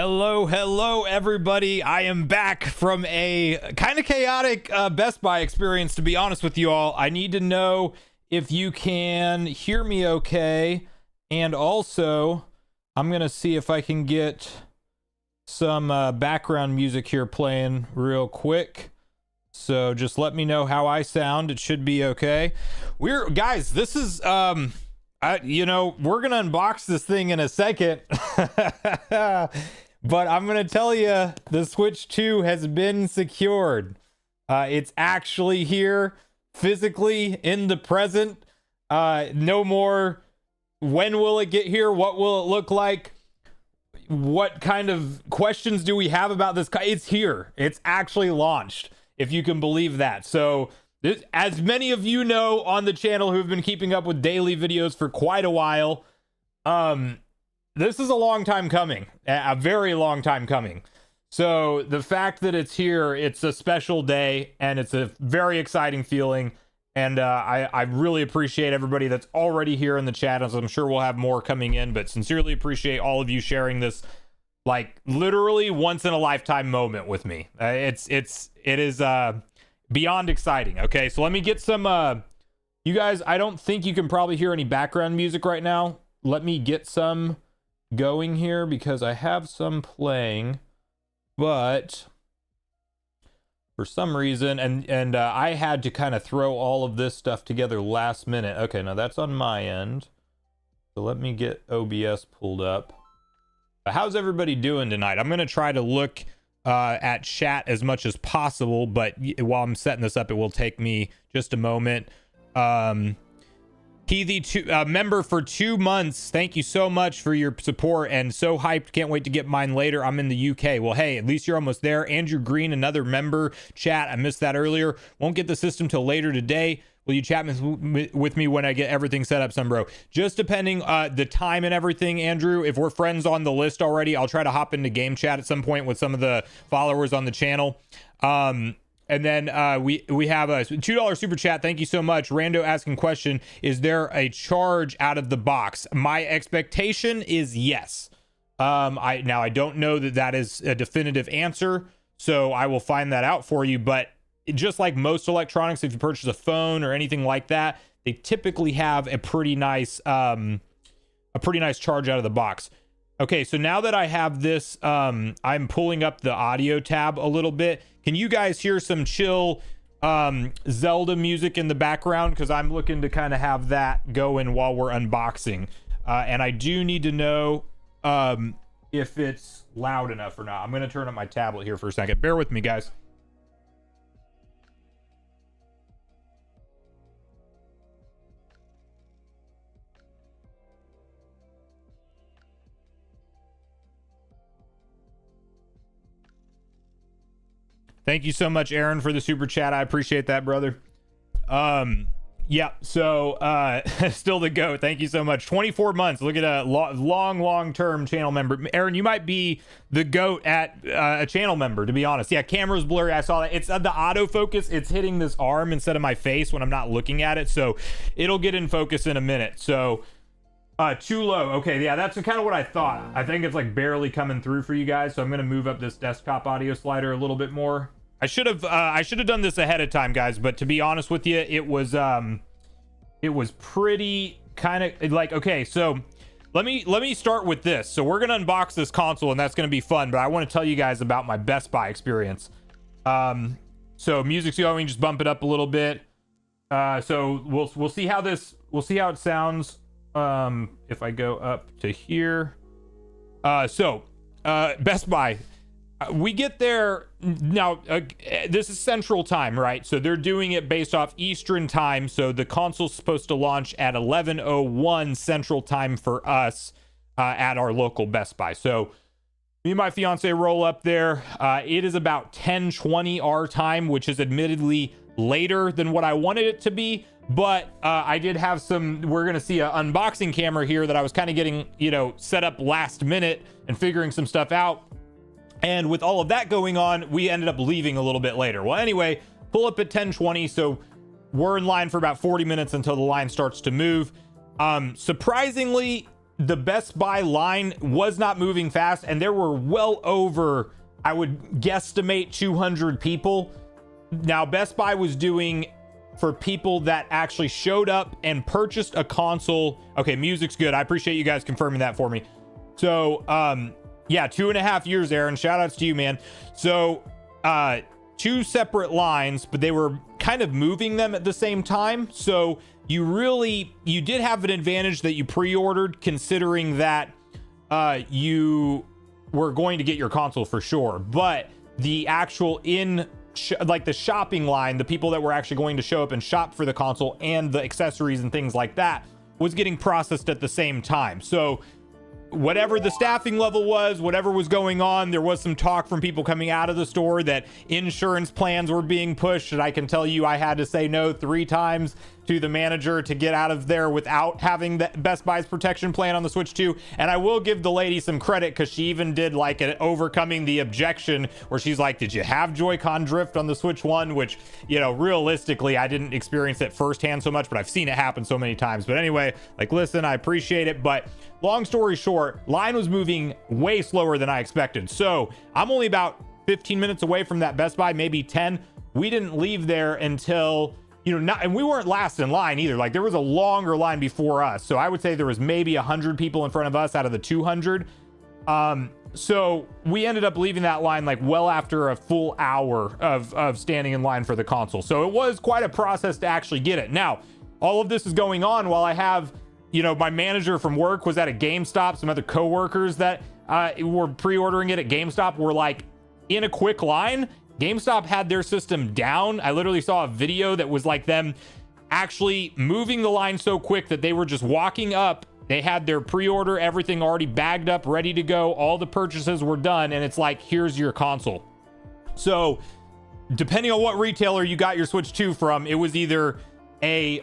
Hello, everybody. I am back from a kind of chaotic Best Buy experience, to be honest with you all. I need to know if you can hear me okay. And also, I'm going to see if I can get some background music here playing real quick. So just let me know how I sound. It should be okay. Guys, this is... we're gonna unbox this thing in a second, but I'm gonna tell you the Switch 2 has been secured. It's actually here physically in the present. No more when will it get here, what will it look like, what kind of questions do we have about this. It's here. It's actually launched, if you can believe that. So as many of you know on the channel who've been keeping up with daily videos for quite a while, this is a long time coming, a very long time coming. So the fact that it's here, it's a special day and it's a very exciting feeling. And I really appreciate everybody that's already here in the chat, as I'm sure we'll have more coming in, but sincerely appreciate all of you sharing this, like, literally once in a lifetime moment with me. It is beyond exciting. Okay, so let me get some you guys, I don't think you can probably hear any background music right now. Let me get some going here because I have some playing, but for some reason, and I had to kind of throw all of this stuff together last minute. Okay, now that's on my end, so let me get OBS pulled up. How's everybody doing tonight? I'm gonna try to look at chat as much as possible, but while I'm setting this up, it will take me just a moment. Member for 2 months. Thank you so much for your support and so hyped. Can't wait to get mine later. I'm in the UK. Well, hey, at least you're almost there. Andrew Green, another member. Chat, I missed that earlier. Won't get the system till later today. Will you chat with me when I get everything set up, Sunbro? Just depending the time and everything, Andrew. If we're friends on the list already, I'll try to hop into game chat at some point with some of the followers on the channel. And then we have a $2 super chat. Thank you so much. Rando asking question, is there a charge out of the box? My expectation is yes. I don't know that is a definitive answer, so I will find that out for you, but just like most electronics, if you purchase a phone or anything like that, they typically have a pretty nice charge out of the box. Okay, so now that I have this, I'm pulling up the audio tab a little bit. Can you guys hear some chill Zelda music in the background? Because I'm looking to kind of have that going while we're unboxing. And I do need to know if it's loud enough or not. I'm going to turn up my tablet here for a second. Bear with me, guys. Thank you so much, Ehren, for the super chat. I appreciate that, brother. Yeah, so still the GOAT. Thank you so much. 24 months. Look at a long-term channel member. Ehren, you might be the GOAT at a channel member, to be honest. Yeah, camera's blurry. I saw that. It's the autofocus. It's hitting this arm instead of my face when I'm not looking at it, so it'll get in focus in a minute. So too low. Okay, yeah, that's kind of what I thought. I think it's like barely coming through for you guys, so I'm gonna move up this desktop audio slider a little bit more. I should have done this ahead of time, guys, but to be honest with you, it was pretty kind of like, okay, so let me start with this. So we're gonna unbox this console and that's gonna be fun, but I want to tell you guys about my Best Buy experience. So music's going, just bump it up a little bit. So we'll see how it sounds. If I go up to here, Best Buy, we get there now. This is Central Time, right? So they're doing it based off Eastern Time. So the console's supposed to launch at 11:01 Central Time for us at our local Best Buy. So me and my fiance roll up there. It is about 10:20 our time, which is admittedly later than what I wanted it to be. But I did have we're going to see an unboxing camera here that I was kind of getting, set up last minute and figuring some stuff out. And with all of that going on, we ended up leaving a little bit later. Well, anyway, pull up at 10:20. So we're in line for about 40 minutes until the line starts to move. Surprisingly, the Best Buy line was not moving fast, and there were well over, I would guesstimate, 200 people. Now, Best Buy was doing, for people that actually showed up and purchased a console. Okay, music's good. I appreciate you guys confirming that for me. So, yeah, 2.5 years, Ehren. Shout outs to you, man. So, 2 separate lines, but they were kind of moving them at the same time. So you did have an advantage that you pre-ordered, considering that you were going to get your console for sure. But the actual like the shopping line, the people that were actually going to show up and shop for the console and the accessories and things like that was getting processed at the same time. So whatever the staffing level was, whatever was going on, there was some talk from people coming out of the store that insurance plans were being pushed. And I can tell you, I had to say no 3 times to the manager to get out of there without having the Best Buy's protection plan on the Switch 2. And I will give the lady some credit, because she even did like an overcoming the objection where she's like, did you have Joy-Con drift on the Switch 1? Which, you know, realistically, I didn't experience it firsthand so much, but I've seen it happen so many times. But anyway, like, listen, I appreciate it. But long story short, line was moving way slower than I expected. So I'm only about 15 minutes away from that Best Buy, maybe 10. We didn't leave there until, you know, and we weren't last in line either. Like, there was a longer line before us. So I would say there was maybe 100 people in front of us out of the 200. So we ended up leaving that line like well after a full hour of standing in line for the console. So it was quite a process to actually get it. Now, all of this is going on while I have, you know, my manager from work was at a GameStop. Some other coworkers that were pre-ordering it at GameStop were like in a quick line. GameStop had their system down. I literally saw a video that was like them actually moving the line so quick that they were just walking up. They had their pre-order, everything already bagged up, ready to go. All the purchases were done. And it's like, here's your console. So depending on what retailer you got your Switch 2 from, it was either a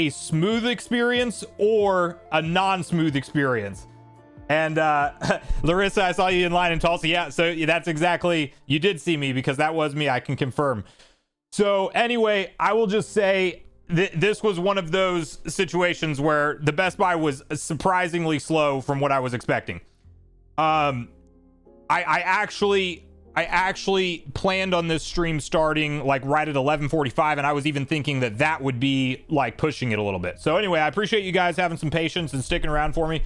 smooth experience or a non-smooth experience. And Larissa, I saw you in line in Tulsa. Yeah, so that's exactly, you did see me, because that was me, I can confirm. So anyway, I will just say this was one of those situations where the Best Buy was surprisingly slow from what I was expecting. I actually planned on this stream starting like right at 11:45, and I was even thinking that would be like pushing it a little bit. So anyway, I appreciate you guys having some patience and sticking around for me.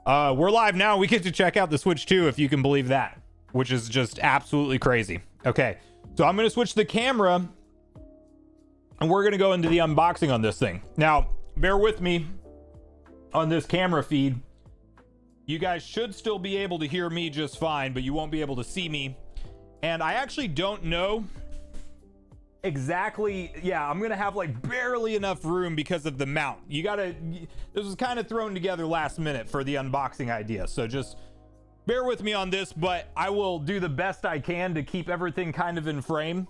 We're live now. We get to check out the Switch 2, if you can believe that, which is just absolutely crazy. Okay, so I'm going to switch the camera, and we're going to go into the unboxing on this thing. Now, bear with me on this camera feed. You guys should still be able to hear me just fine, but you won't be able to see me. And I actually don't know exactly. Yeah, I'm gonna have like barely enough room because of the mount. This was kind of thrown together last minute for the unboxing idea, so just bear with me on this, but I will do the best I can to keep everything kind of in frame,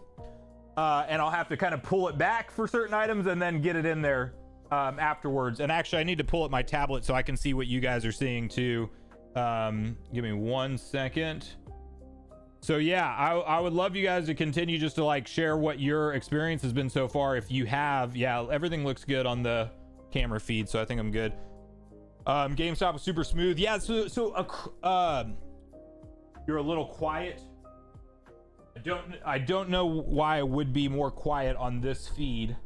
and I'll have to kind of pull it back for certain items and then get it in there afterwards. And actually, I need to pull up my tablet so I can see what you guys are seeing too. Give me 1 second. So yeah, I would love you guys to continue just to like share what your experience has been so far. If you have, yeah, everything looks good on the camera feed, so I think I'm good. GameStop was super smooth. Yeah, you're a little quiet. I don't know why I would be more quiet on this feed.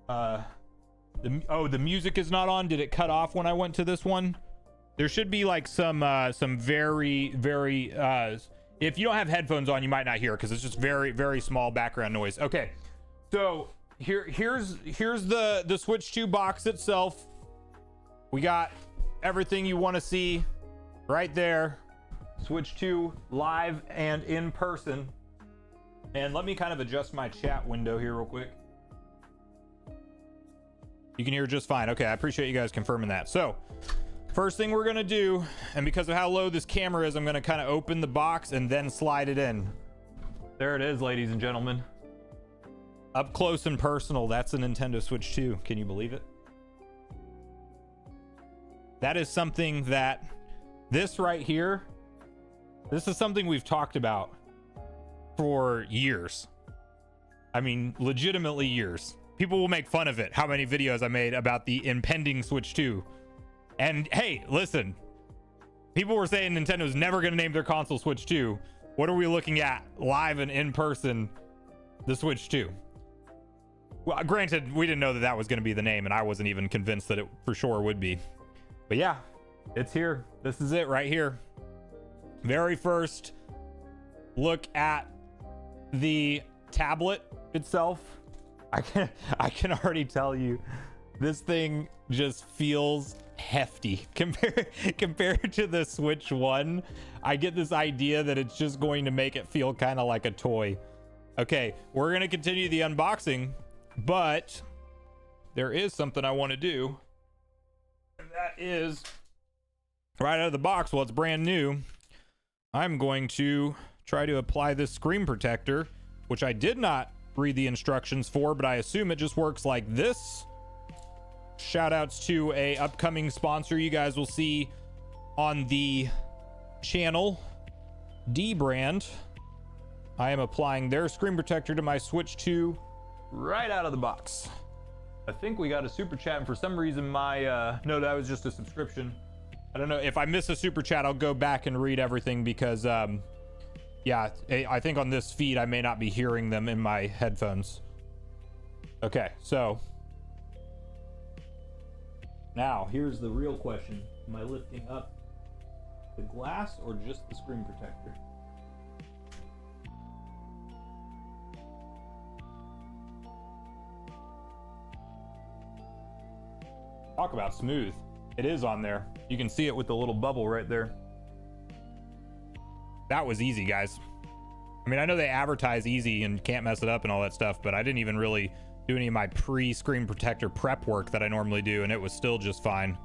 The music is not on. Did it cut off when I went to this one? There should be like some very if you don't have headphones on, you might not hear, because it's just very, very small background noise. Okay, so here's the Switch 2 box itself. We got everything you want to see right there. Switch 2 live and in person. And let me kind of adjust my chat window here real quick. You can hear just fine. Okay, I appreciate you guys confirming that. So first thing we're gonna do, and because of how low this camera is, I'm gonna kind of open the box and then slide it in. There it is, ladies and gentlemen. Up close and personal, that's a Nintendo Switch 2. Can you believe it? That is something that, this right here, this is something we've talked about for years. I mean, legitimately years. People will make fun of it, how many videos I made about the impending Switch 2. And hey, listen, people were saying Nintendo's never going to name their console Switch 2. What are we looking at live and in person? The Switch 2. Well, granted, we didn't know that that was going to be the name, and I wasn't even convinced that it for sure would be. But yeah, it's here. This is it right here. Very first look at the tablet itself. I can already tell you, this thing just feels hefty compared to the Switch 1. I get this idea that it's just going to make it feel kind of like a toy. Okay, we're going to continue the unboxing, but there is something I want to do. And that is, right out of the box, well, it's brand new, I'm going to try to apply this screen protector, which I did not read the instructions for, but I assume it just works like this. Shout outs to a upcoming sponsor you guys will see on the channel, D brand. I am applying their screen protector to my Switch 2 right out of the box. I think we got a super chat, and for some reason my no, that was just a subscription. I don't know if I miss a super chat, I'll go back and read everything, because yeah, I think on this feed I may not be hearing them in my headphones. Okay, so now here's the real question. Am I lifting up the glass or just the screen protector? Talk about smooth. It is on there. You can see it with the little bubble right there. That was easy, guys. I mean, I know they advertise easy and can't mess it up and all that stuff, but I didn't even really do any of my pre-screen protector prep work that I normally do, and it was still just fine.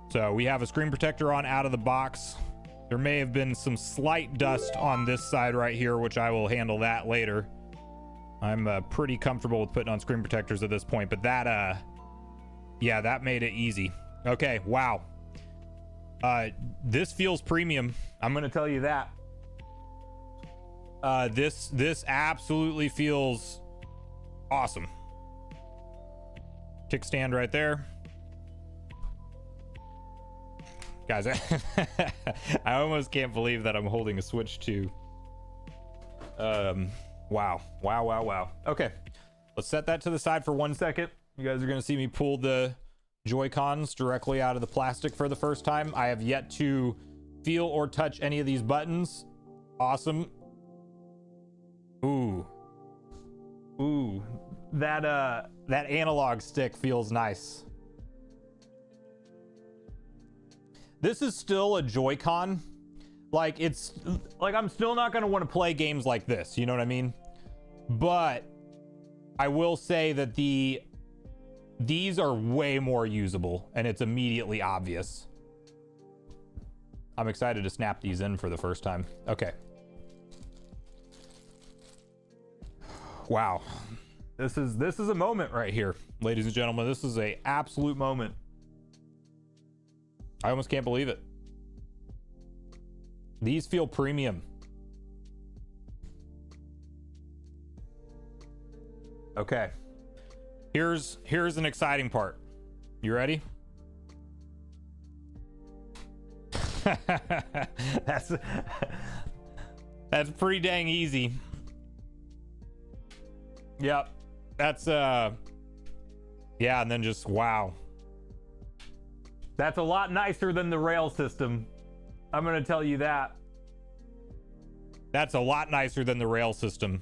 So we have a screen protector on out of the box. There may have been some slight dust on this side right here, which I will handle that later. I'm pretty comfortable with putting on screen protectors at this point, but that yeah, that made it easy. Okay, wow. This feels premium. I'm gonna tell you that. This absolutely feels awesome. Kickstand right there. Guys, I almost can't believe that I'm holding a Switch 2. Wow. Okay, let's set that to the side for 1 second. You guys are going to see me pull the Joy-Cons directly out of the plastic for the first time. I have yet to feel or touch any of these buttons. Awesome. Ooh, that analog stick feels nice. This is still a Joy-Con. Like, it's like, I'm still not going to want to play games like this, you know what I mean? But I will say that these are way more usable, and it's immediately obvious. I'm excited to snap these in for the first time. Okay. Wow. This is a moment right here, ladies and gentlemen. This is a absolute moment. I almost can't believe it. These feel premium. Okay. Here's an exciting part. You ready? That's pretty dang easy. Yep. That's yeah, and then just wow. That's a lot nicer than the rail system. I'm gonna tell you that. That's a lot nicer than the rail system.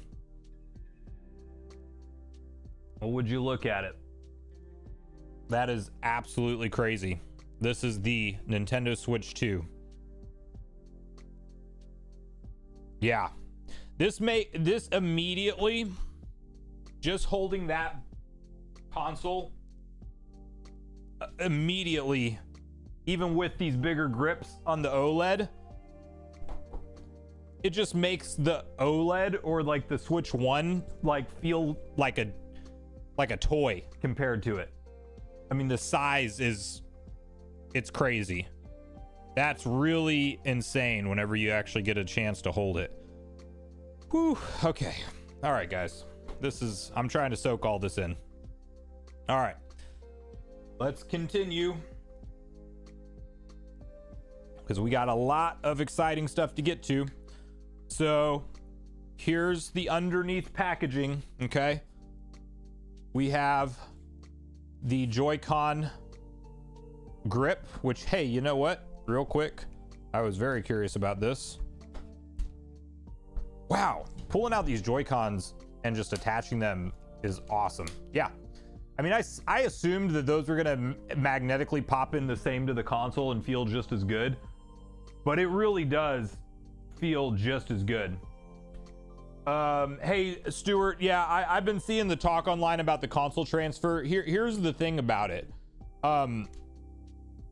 Well, would you look at it? That is absolutely crazy. This is the Nintendo Switch 2. Yeah. This immediately, just holding that console, immediately, even with these bigger grips on the OLED, it just makes the OLED or like the Switch 1 like feel like a toy compared to it. I mean, the size it's crazy. That's really insane whenever you actually get a chance to hold it. Whew, okay. All right, guys. I'm trying to soak all this in. All right. Let's continue because we got a lot of exciting stuff to get to. So here's the underneath packaging. Okay, we have the Joy-Con grip, which, hey, you know what, real quick, I was very curious about this. Wow, pulling out these Joy-Cons and just attaching them is awesome. Yeah, I mean, I assumed that those were gonna magnetically pop in the same to the console and feel just as good, but it really does feel just as good. Hey Stuart, yeah, I've been seeing the talk online about the console transfer. Here's the thing about it.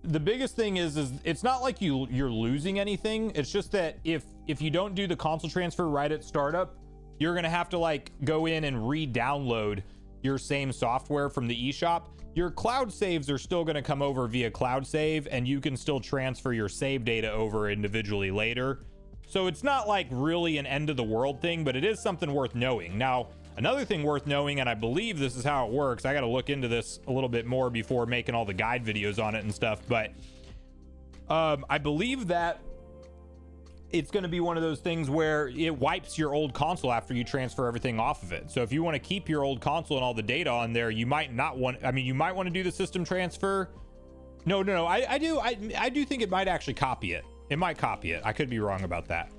The biggest thing is it's not like you're losing anything. It's just that if you don't do the console transfer right at startup, you're gonna have to like go in and re-download your same software from the eShop. Your cloud saves are still gonna come over via cloud save, and you can still transfer your save data over individually later. So it's not like really an end of the world thing, but it is something worth knowing. Now, another thing worth knowing, and I believe this is how it works, I got to look into this a little bit more before making all the guide videos on it and stuff, but I believe that it's going to be one of those things where it wipes your old console after you transfer everything off of it. So if you want to keep your old console and all the data on there, you might not want, I mean, you might want to do the system transfer. No, I do think it might actually copy it. It might copy it. I could be wrong about that.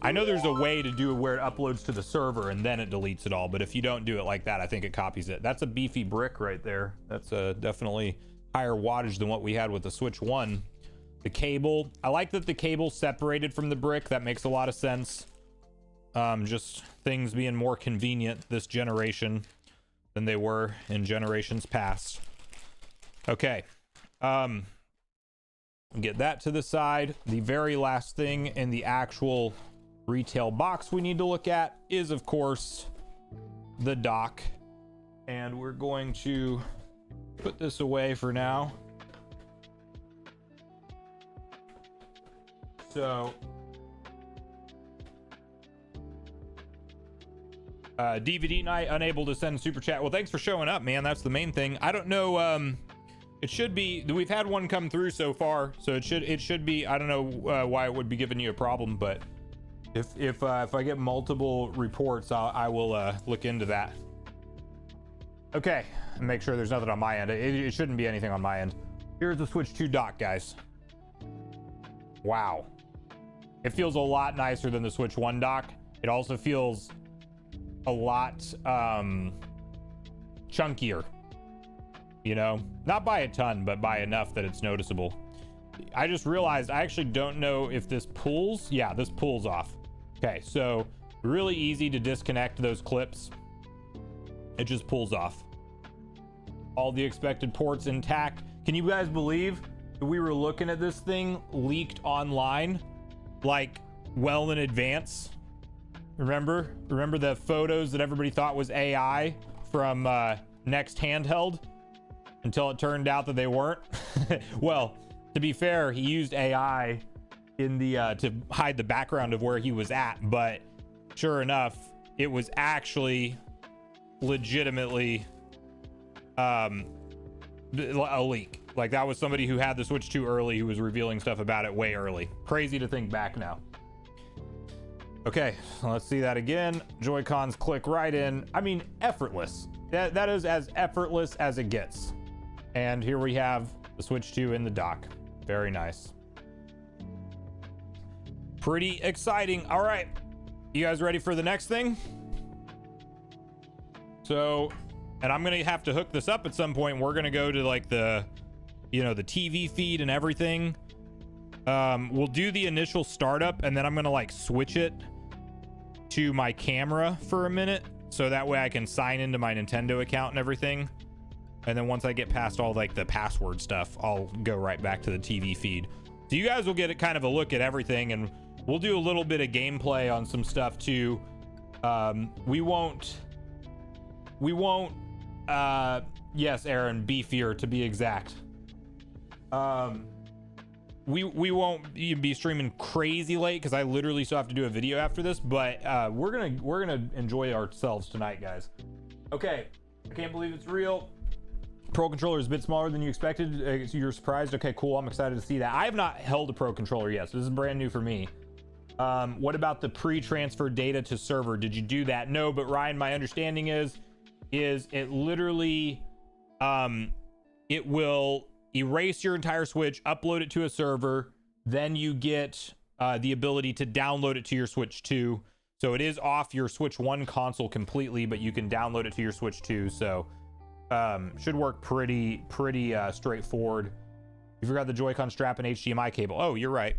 I know there's a way to do it where it uploads to the server and then it deletes it all, but if you don't do it like that, I think it copies it. That's a beefy brick right there. That's definitely higher wattage than what we had with the Switch 1. The cable, I like that the cable's separated from the brick. That makes a lot of sense. Just things being more convenient this generation than they were in generations past. Okay. Get that to the side. The very last thing in the actual retail box we need to look at is, of course, the dock. And we're going to put this away for now. So DVD night, unable to send super chat. Well, thanks for showing up, man. That's the main thing. I don't know, it should be, we've had one come through so far, so it should be, I don't know why it would be giving you a problem, but if I get multiple reports, I will look into that. Okay, make sure there's nothing on my end. It shouldn't be anything on my end. Here's the Switch 2 dock, guys. Wow. It feels a lot nicer than the Switch 1 dock. It also feels a lot chunkier. You know, not by a ton, but by enough that it's noticeable. I just realized I actually don't know if this pulls. Yeah, this pulls off. Okay, so really easy to disconnect those clips. It just pulls off. All the expected ports intact. Can you guys believe that we were looking at this thing leaked online like well in advance? Remember the photos that everybody thought was AI from Next Handheld? Until it turned out that they weren't. Well, to be fair, he used AI in the to hide the background of where he was at, but sure enough, it was actually legitimately a leak. Like, that was somebody who had the Switch 2 early, who was revealing stuff about it way early. Crazy to think back now. Okay, let's see that again. Joy-Cons click right in. I mean, effortless. That is as effortless as it gets. And here we have the Switch 2 in the dock. Very nice. Pretty exciting. All right, you guys ready for the next thing? So, and I'm gonna have to hook this up at some point. We're gonna go to like the, you know, the TV feed and everything. We'll do the initial startup, and then I'm gonna like switch it to my camera for a minute, so that way I can sign into my Nintendo account and everything. And then once I get past all like the password stuff, I'll go right back to the TV feed. So you guys will get kind of a look at everything, and we'll do a little bit of gameplay on some stuff too. We won't, yes, Ehren, beefier to be exact. We won't be streaming crazy late because I literally still have to do a video after this, but we're gonna enjoy ourselves tonight, guys. Okay, I can't believe it's real. Pro controller is a bit smaller than you expected. You're surprised? Okay, cool. I'm excited to see that. I have not held a Pro controller yet, so this is brand new for me. What about the pre-transfer data to server? Did you do that? No, but Ryan, my understanding is it literally, it will erase your entire Switch, upload it to a server, then you get the ability to download it to your Switch 2. So it is off your Switch 1 console completely, but you can download it to your Switch 2. So should work pretty straightforward. You forgot the Joy-Con strap and HDMI cable. Oh, you're right.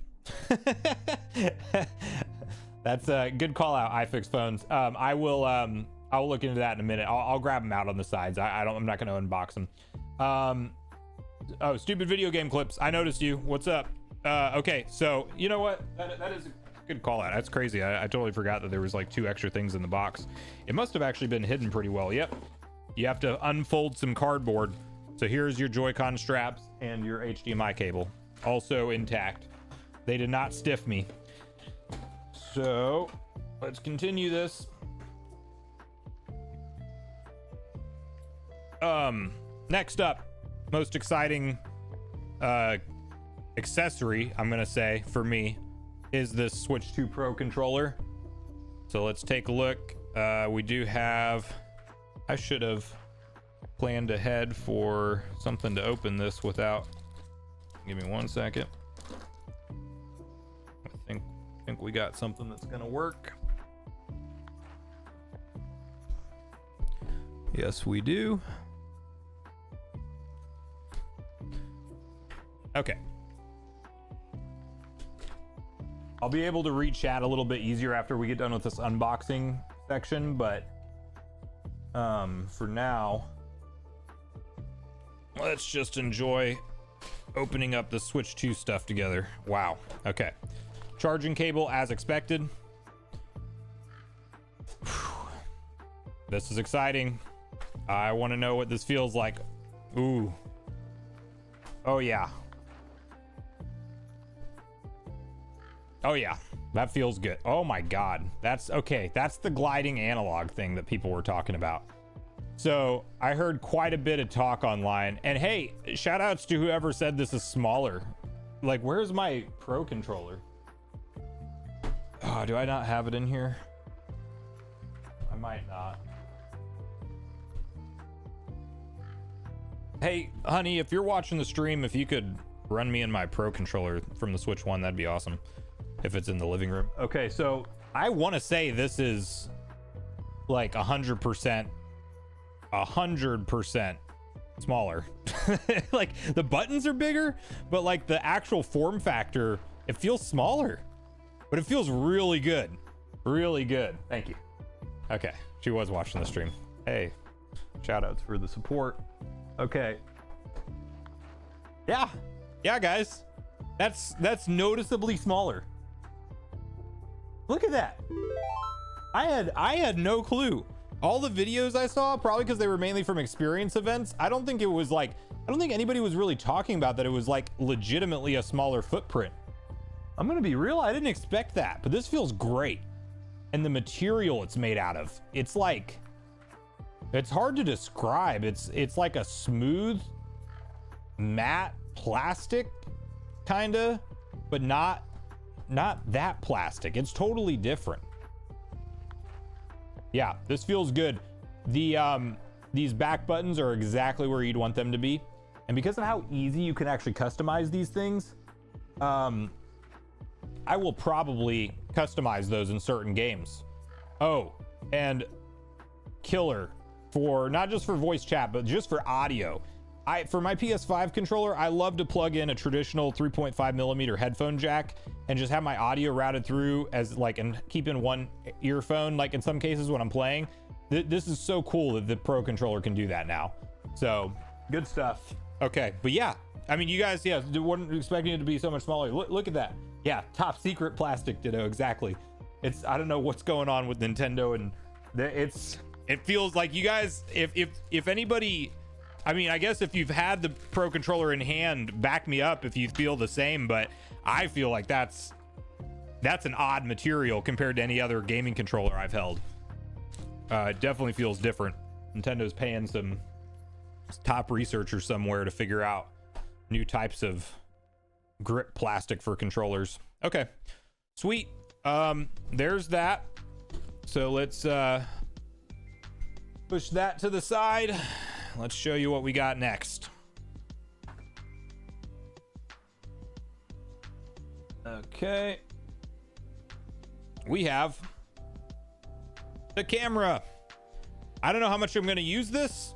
That's a good call out, iFix phones. I'll look into that in a minute. I'll grab them out on the sides. I'm not going to unbox them. Oh, stupid video game clips. I noticed you. What's up? Okay, so you know what? That is a good call out. That's crazy. I totally forgot that there was like 2 extra things in the box. It must have actually been hidden pretty well. Yep. You have to unfold some cardboard. So here's your Joy-Con straps and your HDMI cable, also intact. They did not stiff me. So let's continue this. Next up, most exciting accessory, I'm gonna say, for me, is this Switch 2 Pro controller. So let's take a look. We do have, I should have planned ahead for something to open this without. Give me 1 second. I think we got something that's gonna work. Yes, we do. Okay. I'll be able to read chat a little bit easier after we get done with this unboxing section, but for now, let's just enjoy opening up the Switch 2 stuff together. Wow. Okay. Charging cable as expected. Whew. This is exciting. I want to know what this feels like. Ooh. Oh yeah. Oh yeah, that feels good. Oh my God, that's okay. That's the gliding analog thing that people were talking about. So I heard quite a bit of talk online, and hey, shout outs to whoever said this is smaller. Like, where's my Pro controller? Oh, do I not have it in here? I might not. Hey, honey, if you're watching the stream, if you could run me in my Pro controller from the Switch 1, that'd be awesome. If it's in the living room. Okay, so I want to say this is like 100% smaller. Like the buttons are bigger, but like the actual form factor, it feels smaller, but it feels really good. Really good. Thank you. Okay, she was watching the stream. Hey, shout outs for the support. Okay. Yeah, guys, that's noticeably smaller. Look at that. I had no clue. All the videos I saw, probably because they were mainly from experience events, I don't think anybody was really talking about that it was like legitimately a smaller footprint. I'm gonna be real, I didn't expect that, but this feels great. And the material it's made out of, it's like, it's hard to describe. It's like a smooth, matte plastic, kinda, but not that plastic. It's totally different. Yeah, this feels good. These back buttons are exactly where you'd want them to be. And because of how easy you can actually customize these things, I will probably customize those in certain games. Oh, and killer for not just for voice chat, but just for audio. For my PS5 controller, I love to plug in a traditional 3.5mm headphone jack and just have my audio routed through as like, and keep in one earphone, like in some cases when I'm playing. This is so cool that the Pro controller can do that now. So good stuff. Okay, but yeah, I mean, you guys, yeah, weren't expecting it to be so much smaller. Look at that. Yeah, top secret plastic ditto, exactly. I don't know what's going on with Nintendo, and it feels like you guys, if anybody, I mean, I guess if you've had the Pro controller in hand, back me up if you feel the same, but I feel like that's an odd material compared to any other gaming controller I've held. It definitely feels different. Nintendo's paying some top researcher somewhere to figure out new types of grip plastic for controllers. Okay, sweet. There's that. So let's push that to the side. Let's show you what we got next. Okay, we have the camera. I don't know how much I'm going to use this,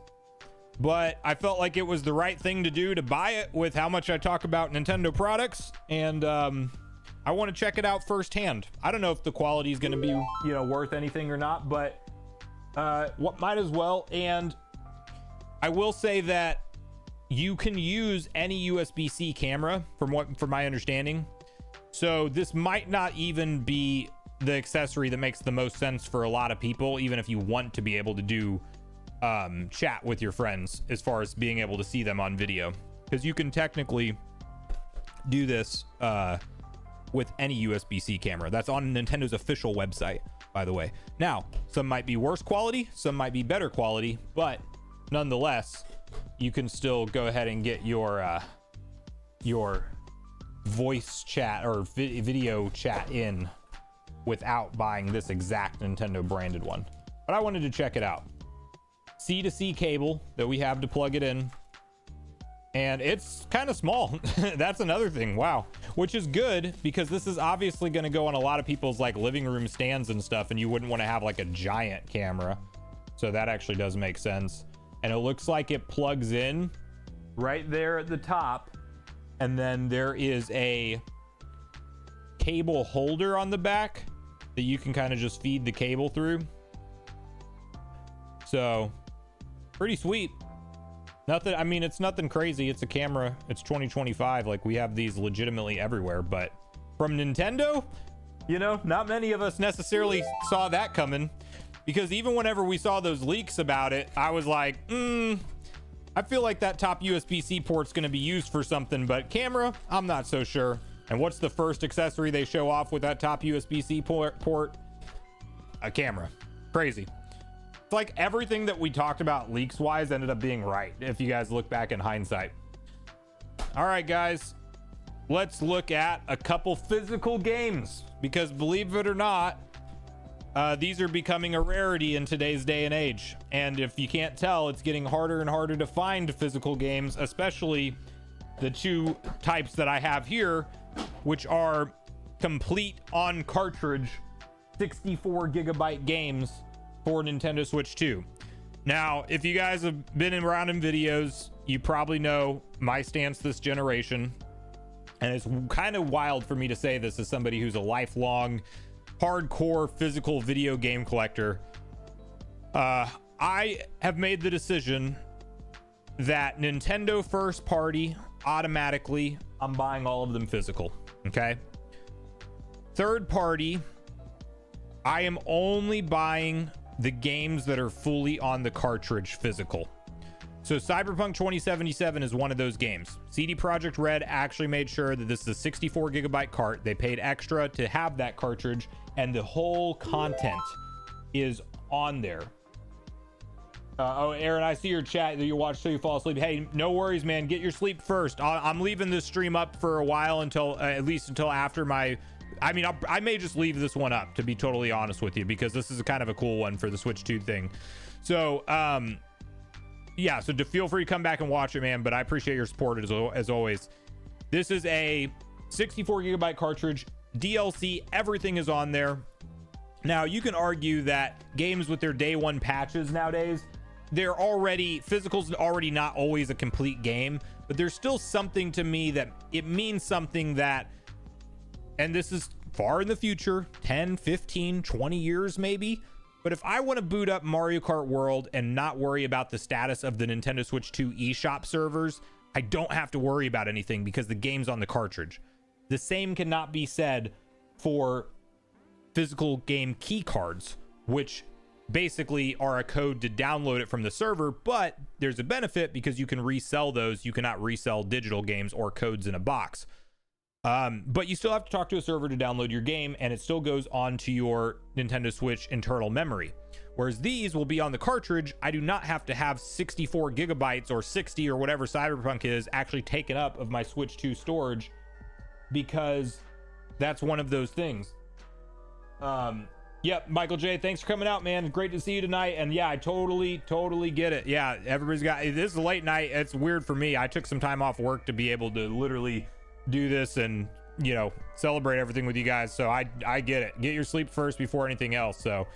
but I felt like it was the right thing to do to buy it with how much I talk about Nintendo products, and I want to check it out firsthand. I don't know if the quality is going to be, you know, worth anything or not, but what might as well. And I will say that you can use any USB-C camera from my understanding. So this might not even be the accessory that makes the most sense for a lot of people, even if you want to be able to do chat with your friends as far as being able to see them on video, because you can technically do this with any USB-C camera. That's on Nintendo's official website, by the way. Now, some might be worse quality, some might be better quality, but nonetheless, you can still go ahead and get your voice chat or video chat in without buying this exact Nintendo branded one. But I wanted to check it out. C2C cable that we have to plug it in, and it's kind of small. That's another thing. Wow. Which is good, because this is obviously going to go on a lot of people's like living room stands and stuff, and you wouldn't want to have like a giant camera. So that actually does make sense. And it looks like it plugs in right there at the top, and then there is a cable holder on the back that you can kind of just feed the cable through. So pretty sweet. Nothing, I mean, it's nothing crazy. It's a camera. It's 2025. Like, we have these legitimately everywhere, but from Nintendo, you know, not many of us necessarily saw that coming, because even whenever we saw those leaks about it, I was like, I feel like that top USB-C port's going to be used for something, but camera, I'm not so sure. And what's the first accessory they show off with that top USB-C port? A camera. Crazy. It's like everything that we talked about leaks wise ended up being right, if you guys look back in hindsight. All right, guys, let's look at a couple physical games, because believe it or not, these are becoming a rarity in today's day and age. And if you can't tell, it's getting harder and harder to find physical games, especially the two types that I have here, which are complete on cartridge 64 gigabyte games for Nintendo Switch 2. Now, if you guys have been around in videos, you probably know my stance this generation, and it's kind of wild for me to say this as somebody who's a lifelong hardcore physical video game collector. I have made the decision that Nintendo first party, automatically I'm buying all of them physical. Okay, third party, I am only buying the games that are fully on the cartridge physical. So Cyberpunk 2077 is one of those games. CD Projekt Red actually made sure that this is a 64 gigabyte cart. They paid extra to have that cartridge, and the whole content is on there. Oh, Ehren, I see your chat that you watch till you fall asleep. Hey, no worries, man. Get your sleep first. I'm leaving this stream up for a while, until at least until after my... I mean, I may just leave this one up, to be totally honest with you, because this is kind of a cool one for the Switch 2 thing. So, yeah, so feel free to come back and watch it, man, but I appreciate your support as always. This is a 64 gigabyte cartridge, DLC, everything is on there. Now, you can argue that games with their day one patches nowadays, they're already, physical's already not always a complete game, but there's still something to me that it means something that, and this is far in the future, 10, 15, 20 years maybe, but if I want to boot up Mario Kart World and not worry about the status of the Nintendo Switch 2 eShop servers, I don't have to worry about anything because the game's on the cartridge. The same cannot be said for physical game key cards, which basically are a code to download it from the server, but there's a benefit because you can resell those. You cannot resell digital games or codes in a box. But you still have to talk to a server to download your game, and it still goes onto your Nintendo Switch internal memory. Whereas these will be on the cartridge. I do not have to have 64 gigabytes or 60 or whatever Cyberpunk is actually taken up of my Switch 2 storage, because that's one of those things. Yep, Michael J, thanks for coming out, man. Great to see you tonight. And yeah, I totally get it. Yeah, everybody's got, this is a late night. It's weird for me. I took some time off work to be able to literally do this and, you know, celebrate everything with you guys. So I get it. Get your sleep first before anything else. So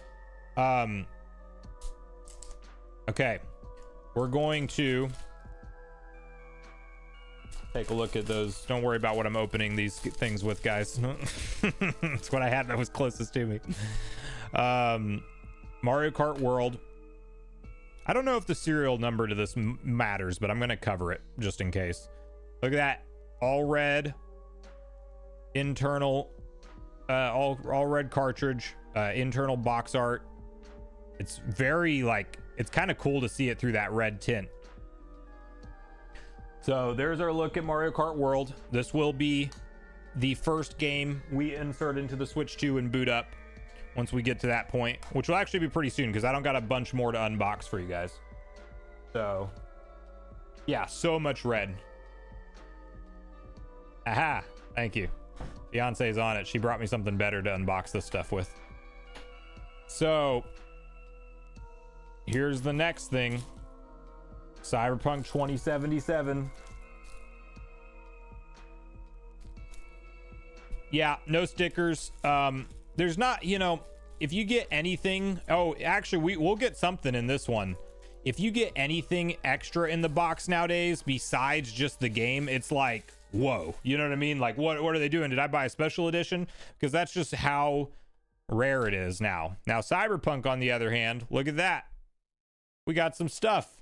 okay, we're going to take a look at those. Don't worry about what I'm opening these things with, guys. That's what I had that was closest to me. Mario Kart World. I don't know if the serial number to this matters, but I'm going to cover it just in case. Look at that. All red. Internal. All red cartridge. Internal box art. It's very, like, it's kind of cool to see it through that red tint. So there's our look at Mario Kart World. This will be the first game we insert into the Switch 2 and boot up once we get to that point, which will actually be pretty soon because I don't got a bunch more to unbox for you guys. So yeah, so much red. Aha, thank you. Beyonce's on it. She brought me something better to unbox this stuff with. So here's the next thing. Cyberpunk 2077. Yeah, no stickers. There's not, you know, if you get anything, oh, actually we'll get something in this one. If you get anything extra in the box nowadays besides just the game, it's like, whoa, you know what I mean? Like, what are they doing? Did I buy a special edition? Because that's just how rare it is now. Now Cyberpunk, on the other hand, look at that. We got some stuff.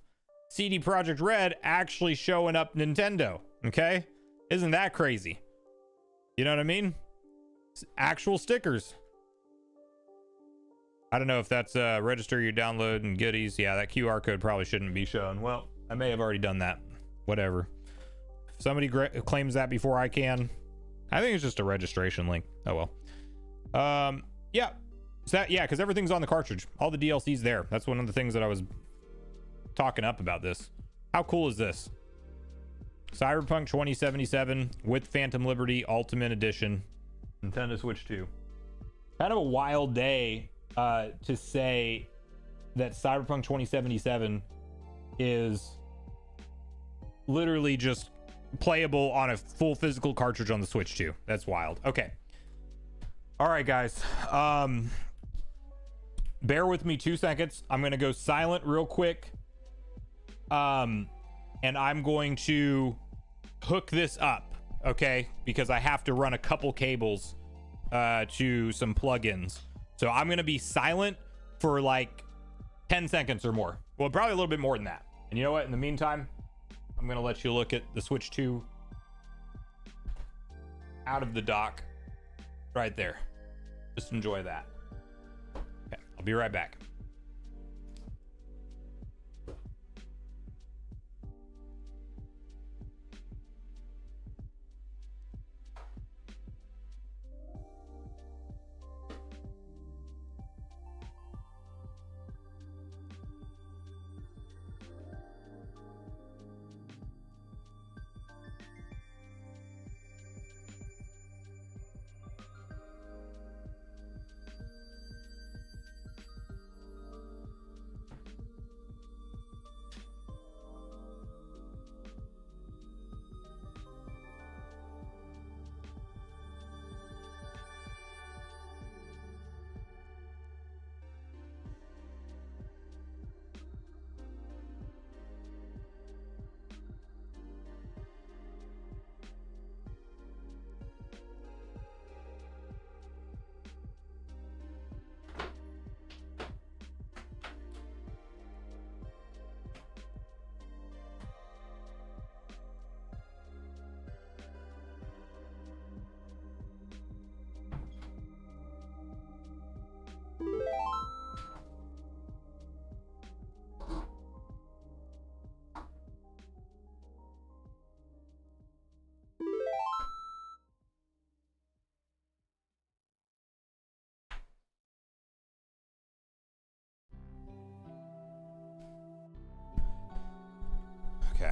CD Projekt Red actually showing up Nintendo. Okay, isn't that crazy? You know what I mean? It's actual stickers. I don't know if that's register your download and goodies. Yeah, that QR code probably shouldn't be shown. Well, I may have already done that. Whatever. If somebody claims that before I can, I think it's just a registration link. Oh well. Yeah. So that, yeah, because everything's on the cartridge. All the DLC's there. That's one of the things that I was talking up about this. How cool is this? Cyberpunk 2077 with Phantom Liberty Ultimate Edition, Nintendo Switch 2. Kind of a wild day to say that Cyberpunk 2077 is literally just playable on a full physical cartridge on the Switch 2. That's wild. Okay. All right, guys. Bear with me 2 seconds. I'm going to go silent real quick. And I'm going to hook this up, okay? Because I have to run a couple cables to some plugins. So I'm going to be silent for like 10 seconds or more. Well, probably a little bit more than that. And you know what? In the meantime, I'm going to let you look at the Switch 2 out of the dock right there. Just enjoy that. Okay, I'll be right back.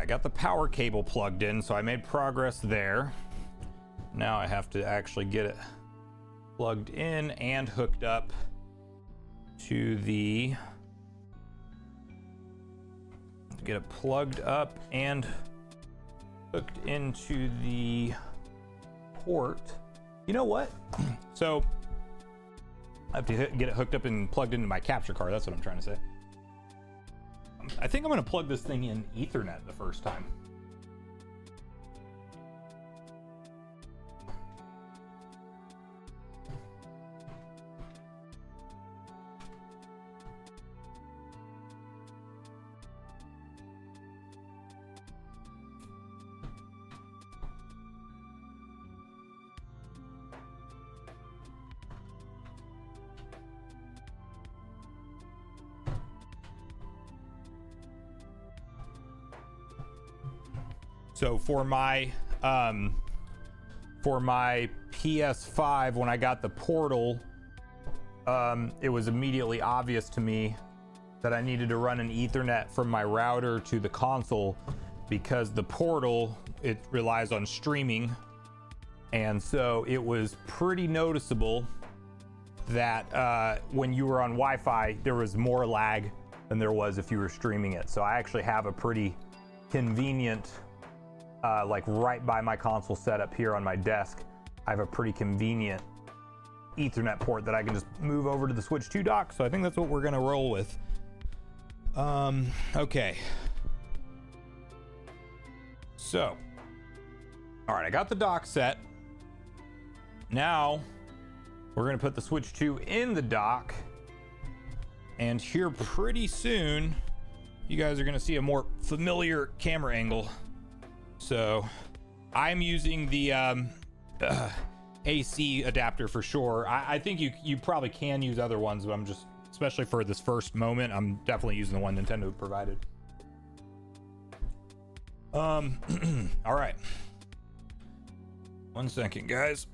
I got the power cable plugged in, so I made progress there. Now I have to actually get it plugged in and hooked up to the... Get it plugged up and hooked into the port. You know what? So I have to get it hooked up and plugged into my capture card. That's what I'm trying to say. I think I'm going to plug this thing in Ethernet the first time. So for my PS5, when I got the portal, it was immediately obvious to me that I needed to run an Ethernet from my router to the console, because the portal, it relies on streaming, and so it was pretty noticeable that when you were on Wi-Fi, there was more lag than there was if you were streaming it. So I actually have a pretty convenient, like right by my console setup here on my desk, I have a pretty convenient Ethernet port that I can just move over to the Switch 2 dock. So I think that's what we're gonna roll with. Okay. So, all right, I got the dock set. Now we're gonna put the Switch 2 in the dock, and here pretty soon you guys are gonna see a more familiar camera angle. So I'm using the AC adapter for sure. I think you probably can use other ones, but I'm just, especially for this first moment, I'm definitely using the one Nintendo provided. All right. 1 second, guys.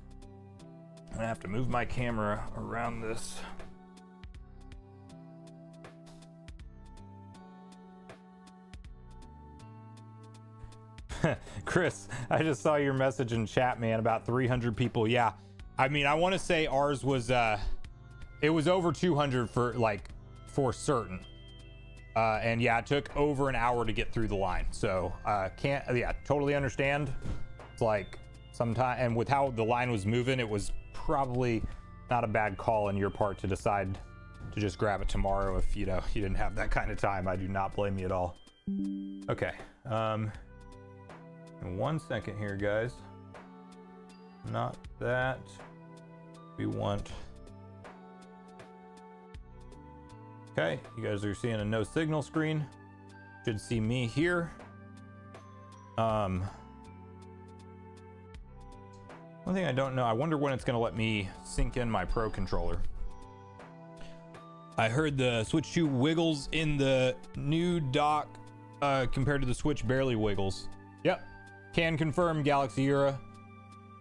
I'm gonna have to move my camera around this. Chris, I just saw your message in chat, man, about 300 people. Yeah, I mean, I want to say ours was it was over 200 for certain, and yeah, it took over an hour to get through the line. So totally understand. It's like sometime, and with how the line was moving, it was probably not a bad call on your part to decide to just grab it tomorrow if you didn't have that kind of time. I do not blame you at all. Okay. In 1 second here, guys. Not that. We want... Okay, you guys are seeing a no signal screen. Should see me here. One thing I don't know, I wonder when it's gonna let me sync in my Pro controller. I heard the Switch 2 wiggles in the new dock compared to the Switch barely wiggles. Yep. Can confirm, Galaxy Era.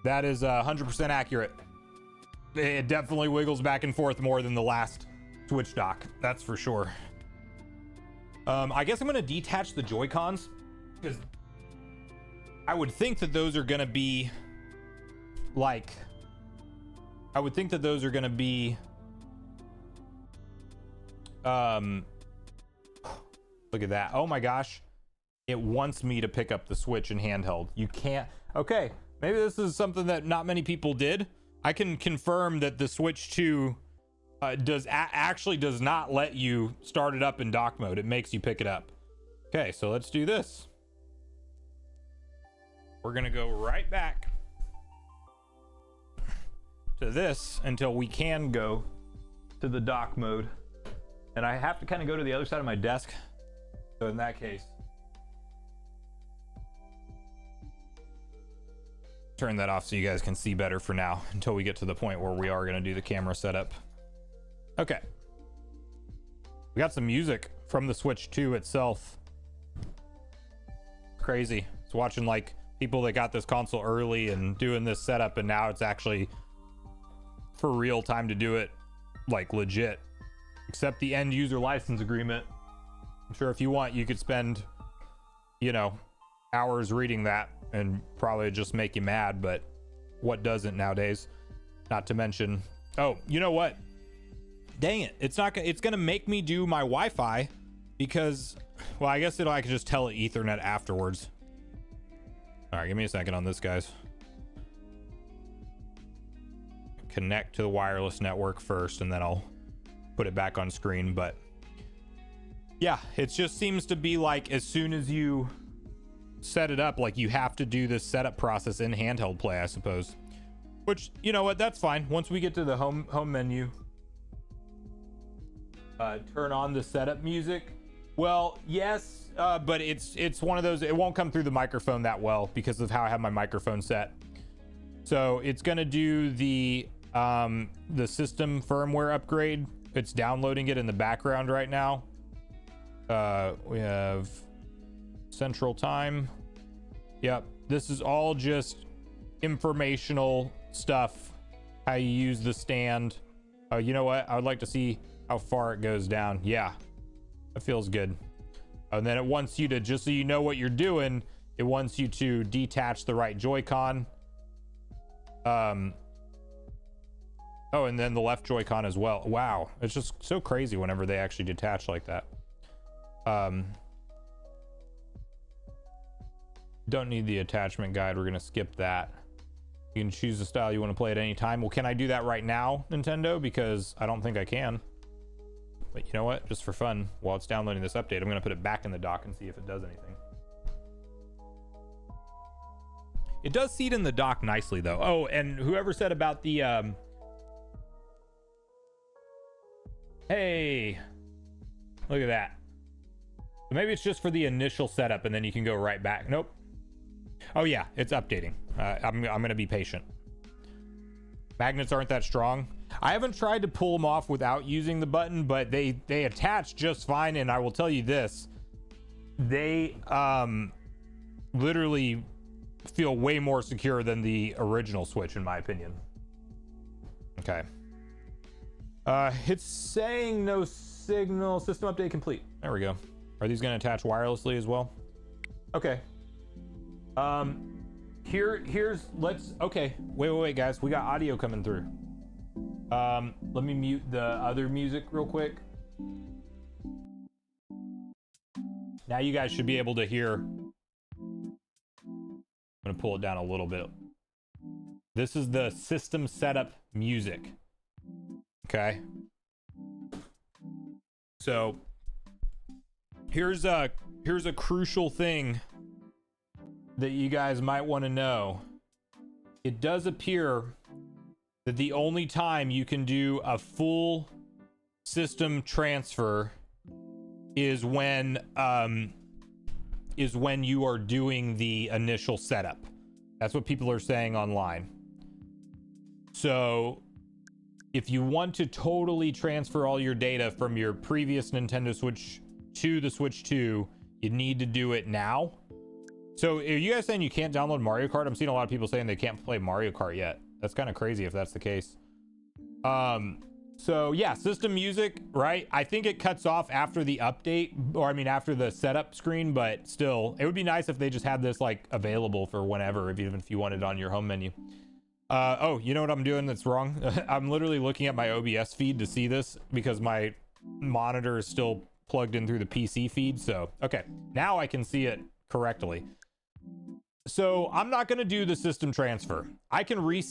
That is 100% accurate. It definitely wiggles back and forth more than the last Switch dock. That's for sure. I guess I'm going to detach the Joy-Cons, because I would think that those are going to be like... I would think that those are going to be... Look at that. Oh my gosh. It wants me to pick up the Switch in handheld. You can't. Okay, maybe this is something that not many people did. I can confirm that the Switch 2 actually does not let you start it up in dock mode. It makes you pick it up. Okay, so let's do this. We're gonna go right back to this until we can go to the dock mode. And I have to kind of go to the other side of my desk. So in that case, turn that off so you guys can see better for now until we get to the point where we are going to do the camera setup. Okay. We got some music from the Switch 2 itself. Crazy. It's watching like people that got this console early and doing this setup, and now it's actually for real time to do it like legit. Except the end user license agreement. I'm sure if you want, you could spend, you know, hours reading that and probably just make you mad, but what doesn't nowadays? Not to mention, oh, you know what? Dang it. It's gonna make me do my Wi-Fi because, well, I guess I could just tell it Ethernet afterwards. All right, give me a second on this, guys. Connect to the wireless network first, and then I'll put it back on screen. But yeah, it just seems to be like as soon as you set it up, like you have to do this setup process in handheld play, I suppose. Which, you know what, that's fine. Once we get to the home menu, turn on the setup music. Well, yes, but it's one of those, it won't come through the microphone that well because of how I have my microphone set. So it's gonna do the system firmware upgrade. It's downloading it in the background right now. We have Central Time. Yep, this is all just informational stuff. How you use the stand. Oh, you know what? I would like to see how far it goes down. Yeah, that feels good. And then it wants you to, just so you know what you're doing, it wants you to detach the right Joy-Con. Oh, and then the left Joy-Con as well. Wow, it's just so crazy whenever they actually detach like that. Don't need the attachment guide. We're gonna skip that. You can choose the style you want to play at any time. Well, can I do that right now, Nintendo? Because I don't think I can. But you know what? Just for fun, while it's downloading this update, I'm gonna put it back in the dock and see if it does anything. It does seat in the dock nicely though. Oh, and whoever said about the hey, look at that. Maybe it's just for the initial setup and then you can go right back. Nope. Oh yeah, it's updating. I'm gonna be patient. Magnets aren't that strong. I haven't tried to pull them off without using the button, but they attach just fine. And I will tell you this, they literally feel way more secure than the original Switch, in my opinion. Okay. It's saying no signal, system update complete. There we go. Are these going to attach wirelessly as well? Okay. Okay. Wait, guys. We got audio coming through. Let me mute the other music real quick. Now you guys should be able to hear. I'm going to pull it down a little bit. This is the system setup music. Okay. So here's a crucial thing that you guys might want to know. It does appear that the only time you can do a full system transfer is when you are doing the initial setup. That's what people are saying online. So if you want to totally transfer all your data from your previous Nintendo Switch to the Switch 2, you need to do it now. So are you guys saying you can't download Mario Kart? I'm seeing a lot of people saying they can't play Mario Kart yet. That's kind of crazy if that's the case. So yeah, system music, right? I think it cuts off after the update, or I mean after the setup screen, but still, it would be nice if they just had this like available for whenever, even if you want it on your home menu. Oh, you know what I'm doing that's wrong? I'm literally looking at my OBS feed to see this because my monitor is still plugged in through the PC feed. So, okay, now I can see it correctly. So I'm not going to do the system transfer.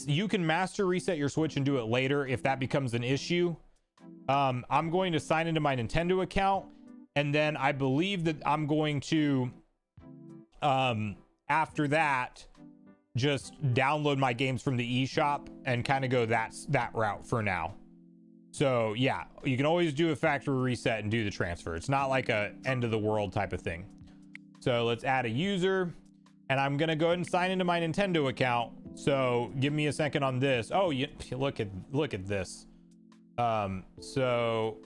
You can master reset your Switch and do it later if that becomes an issue. I'm going to sign into my Nintendo account, and then I believe that I'm going to, after that, just download my games from the eShop and kind of go that route for now. So yeah, you can always do a factory reset and do the transfer. It's not like a end of the world type of thing. So let's add a user, and I'm gonna go ahead and sign into my Nintendo account. So give me a second on this. Oh, you look at this. So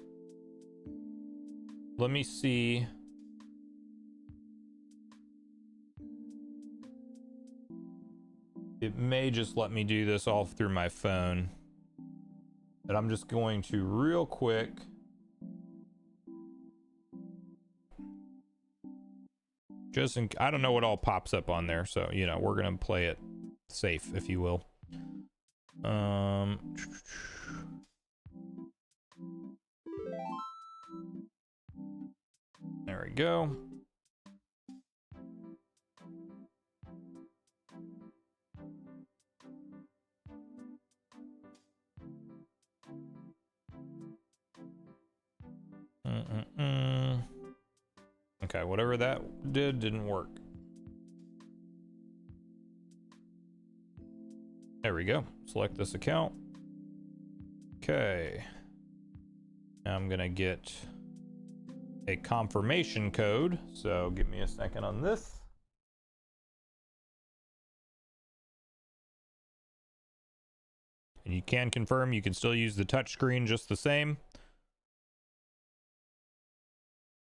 let me see. It may just let me do this all through my phone, but I'm just going to real quick I don't know what all pops up on there, so you know we're gonna play it safe, if you will. There we go. Okay, whatever that didn't work. There we go. Select this account. Okay. Now I'm gonna get a confirmation code. So give me a second on this. And you can confirm you can still use the touchscreen just the same.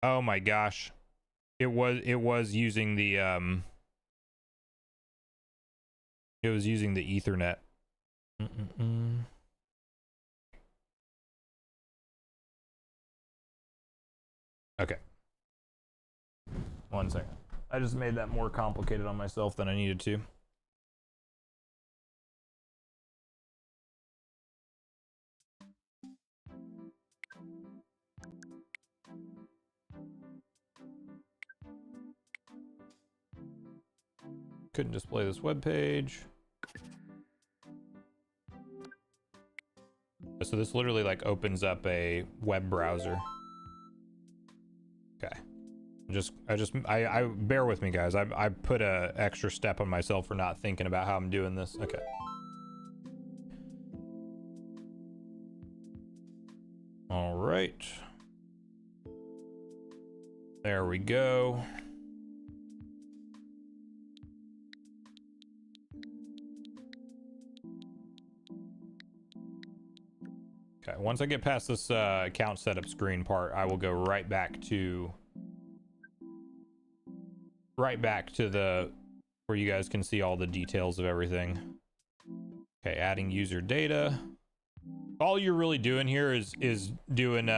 Oh my gosh. It was using the Ethernet. Okay. 1 second. I just made that more complicated on myself than I needed to. Couldn't display this web page. So this literally like opens up a web browser. Okay. I bear with me, guys. I put a extra step on myself for not thinking about how I'm doing this. Okay. All right. There we go. Okay, once I get past this account setup screen part, I will go right back to the where you guys can see all the details of everything. Okay, adding user data. All you're really doing here is doing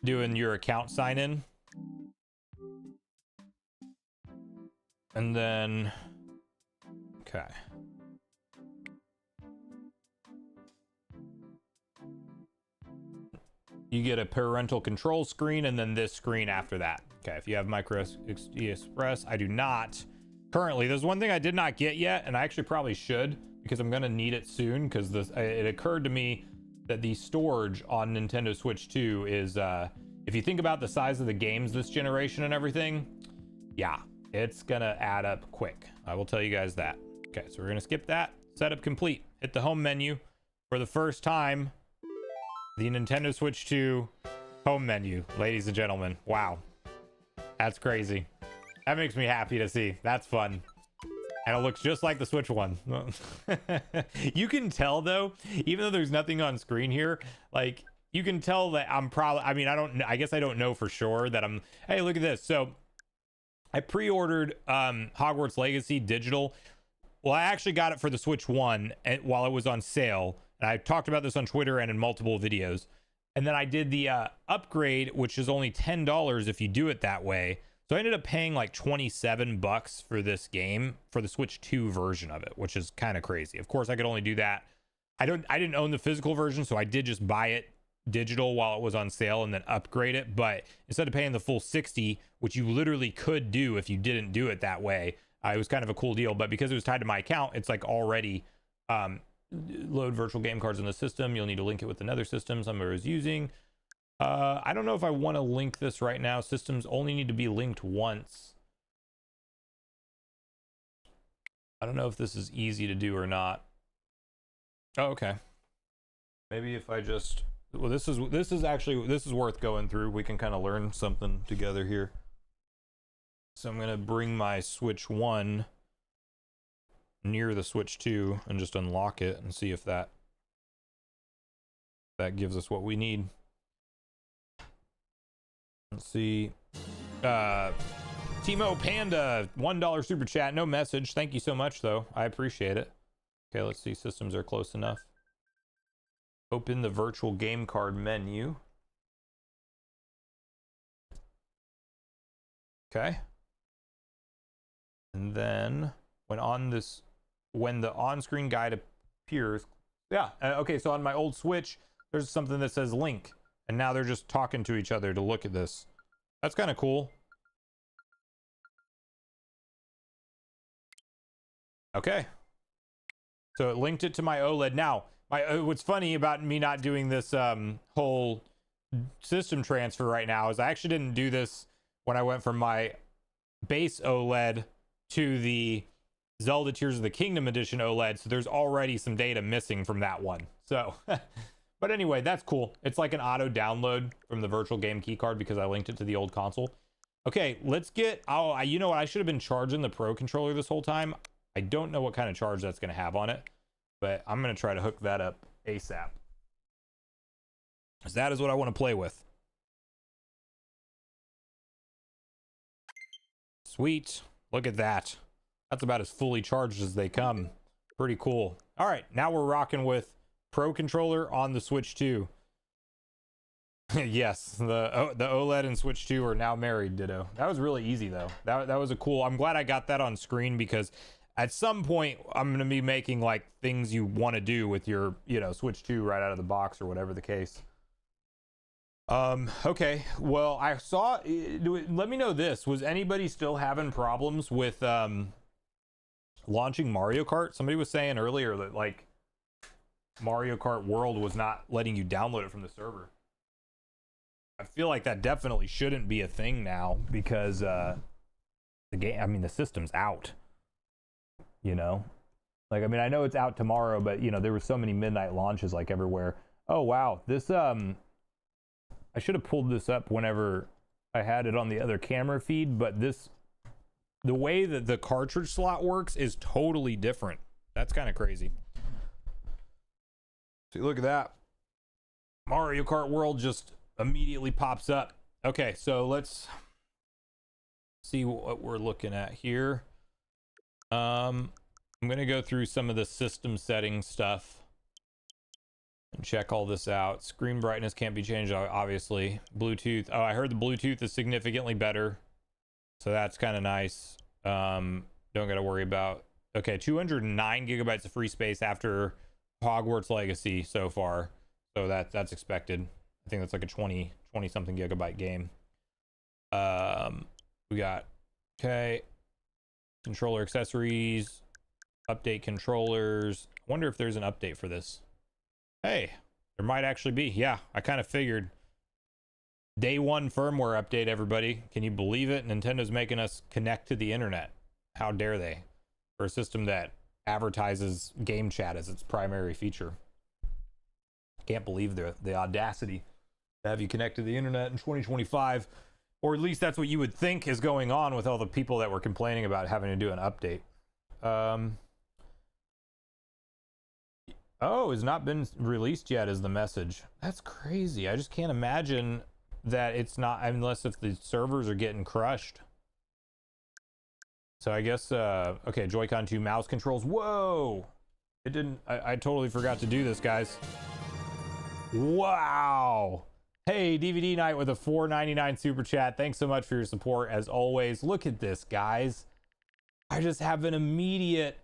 your account sign in. And then okay. You get a parental control screen and then this screen after that. Okay, if you have Micro SD Express, I do not. Currently, there's one thing I did not get yet, and I actually probably should because I'm gonna need it soon because it occurred to me that the storage on Nintendo Switch 2 is, if you think about the size of the games this generation and everything, yeah, it's gonna add up quick. I will tell you guys that. Okay, so we're gonna skip that. Setup complete. Hit the home menu for the first time. The Nintendo Switch 2 home menu, ladies and gentlemen. Wow. That's crazy. That makes me happy to see. That's fun. And it looks just like the Switch 1. You can tell though, even though there's nothing on screen here, like you can tell that I'm probably, I mean, I guess I don't know for sure that I'm, hey, look at this. So I pre-ordered Hogwarts Legacy digital. Well, I actually got it for the Switch 1 while it was on sale. And I talked about this on Twitter and in multiple videos. And then I did the upgrade, which is only $10 if you do it that way. So I ended up paying like $27 for this game for the Switch 2 version of it, which is kind of crazy. Of course, I could only do that. I didn't own the physical version, so I did just buy it digital while it was on sale and then upgrade it. But instead of paying the full 60, which you literally could do if you didn't do it that way, it was kind of a cool deal. But because it was tied to my account, it's like already load virtual game cards in the system. You'll need to link it with another system Sunbro is using. I don't know if I want to link this right now. Systems only need to be linked once. I don't know if this is easy to do or not. Oh, okay. Maybe if I just, well, this is worth going through. We can kind of learn something together here. So I'm gonna bring my Switch 1 near the Switch 2 and just unlock it and see if that gives us what we need. Let's see. Timo Panda, $1 super chat, no message. Thank you so much though. I appreciate it. Okay, let's see. Systems are close enough. Open the virtual game card menu. Okay. And then when the on-screen guide appears, yeah, okay, so on my old Switch, there's something that says link, and now they're just talking to each other to look at this. That's kind of cool. Okay. So it linked it to my OLED. Now, what's funny about me not doing this whole system transfer right now is I actually didn't do this when I went from my base OLED to the Zelda Tears of the Kingdom edition OLED, so there's already some data missing from that one. So but anyway, that's cool. It's like an auto download from the virtual game key card because I linked it to the old console. Okay, let's get, you know what, I should have been charging the Pro controller this whole time. I don't know what kind of charge that's going to have on it, but I'm going to try to hook that up ASAP, because that is what I want to play with. Sweet. Look at that. That's about as fully charged as they come. Pretty cool. All right, now we're rocking with Pro controller on the Switch 2. Yes, the OLED and Switch 2 are now married, ditto. That was really easy though. That was a cool, I'm glad I got that on screen, because at some point I'm going to be making like things you want to do with your, you know, Switch 2 right out of the box or whatever the case. Okay, well, I saw, let me know this, was anybody still having problems with launching Mario Kart? Somebody was saying earlier that like Mario Kart World was not letting you download it from the server. I feel like that definitely shouldn't be a thing now, because the game, I mean, the system's out, you know, like, I mean, I know it's out tomorrow, but you know, there were so many midnight launches like everywhere. Oh wow, this I should have pulled this up whenever I had it on the other camera feed, but the way that the cartridge slot works is totally different. That's kind of crazy. See, look at that. Mario Kart World just immediately pops up. Okay, so let's see what we're looking at here. I'm gonna go through some of the system settings stuff and check all this out. Screen brightness can't be changed, obviously. Bluetooth, oh, I heard the Bluetooth is significantly better, so that's kind of nice. Don't gotta worry about, okay, 209 gigabytes of free space after Hogwarts Legacy so far, so that's expected. I think that's like a 20 something gigabyte game. We got, okay, controller accessories, update controllers. I wonder if there's an update for this. Hey, there might actually be. Yeah, I kind of figured. Day one firmware update, everybody. Can you believe it? Nintendo's making us connect to the internet. How dare they? For a system that advertises game chat as its primary feature. Can't believe the audacity to have you connect to the internet in 2025, or at least that's what you would think is going on with all the people that were complaining about having to do an update. Oh, it's not been released yet is the message. That's crazy. I just can't imagine that it's not, unless if the servers are getting crushed. So I guess okay, Joy-Con 2 mouse controls. Whoa, it didn't, I totally forgot to do this, guys. Wow. Hey, DVD Night with a $4.99 super chat. Thanks so much for your support as always. Look at this, guys. I just have an immediate,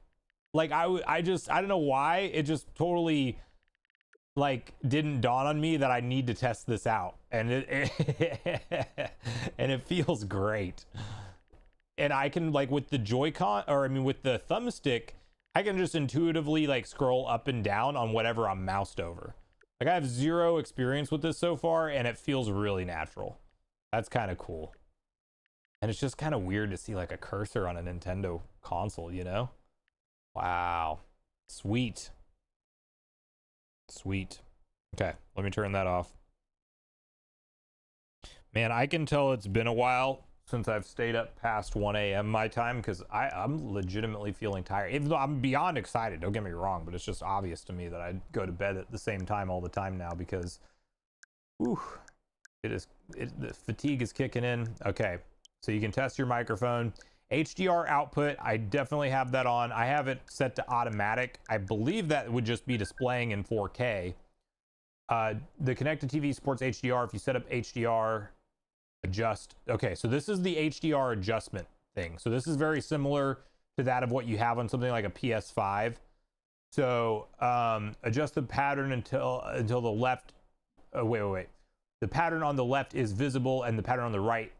like, I don't know why, it just totally like didn't dawn on me that I need to test this out, and and it feels great. And I can, like, with the Joy-Con, or I mean with the thumbstick, I can just intuitively like scroll up and down on whatever I'm moused over. Like, I have zero experience with this so far, and it feels really natural. That's kind of cool. And it's just kind of weird to see like a cursor on a Nintendo console, you know? Wow. Sweet. Sweet. Okay, let me turn that off. Man, I can tell it's been a while since I've stayed up past 1 a.m. my time, because I'm legitimately feeling tired. Even though I'm beyond excited, don't get me wrong, but it's just obvious to me that I go to bed at the same time all the time now, because whew, the fatigue is kicking in. Okay, so you can test your microphone. HDR output, I definitely have that on. I have it set to automatic. I believe that would just be displaying in 4K. The connected TV supports HDR. If you set up HDR, adjust. Okay, so this is the HDR adjustment thing. So this is very similar to that of what you have on something like a PS5. So adjust the pattern until the left. Wait. The pattern on the left is visible and the pattern on the right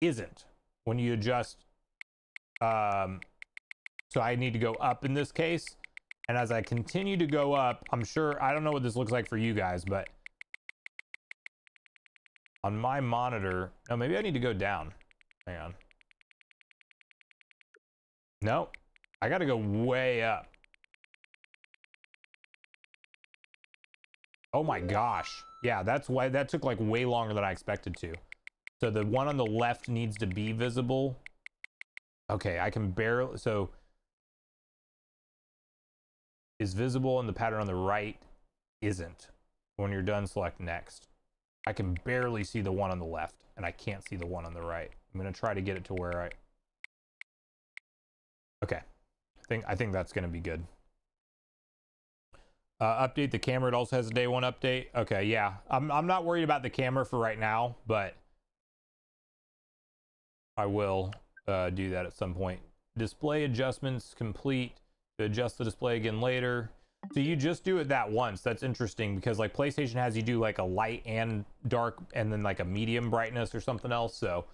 isn't. When you adjust, so I need to go up in this case. And as I continue to go up, I'm sure, I don't know what this looks like for you guys, but on my monitor, no, maybe I need to go down. Hang on. No, I got to go way up. Oh my gosh. Yeah, that's why that took like way longer than I expected to. So the one on the left needs to be visible. Okay, I can barely, so is visible and the pattern on the right isn't. When you're done, select next. I can barely see the one on the left and I can't see the one on the right. I'm going to try to get it to where I, okay. I think that's going to be good. Update the camera. It also has a day one update. Okay, yeah. I'm not worried about the camera for right now, but I will do that at some point. Display adjustments complete. To adjust the display again later. So you just do it that once. That's interesting because like PlayStation has you do like a light and dark and then like a medium brightness or something else. So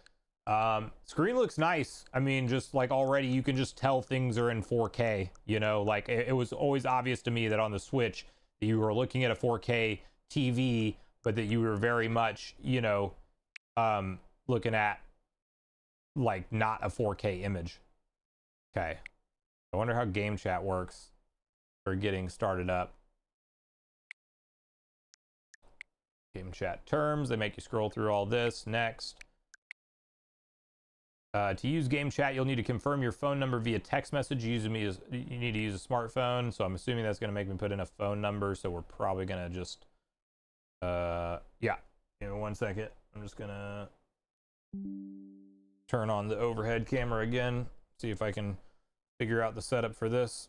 screen looks nice. I mean, just like already you can just tell things are in 4K, you know, like it was always obvious to me that on the Switch that you were looking at a 4K TV, but that you were very much, you know, looking at like not a 4K image. Okay. I wonder how game chat works for getting started up. Game chat terms, they make you scroll through all this. Next. To use game chat, you'll need to confirm your phone number via text message. You need to use a smartphone, so I'm assuming that's going to make me put in a phone number, so we're probably going to just yeah, give me 1 second. I'm just going to turn on the overhead camera again, see if I can figure out the setup for this.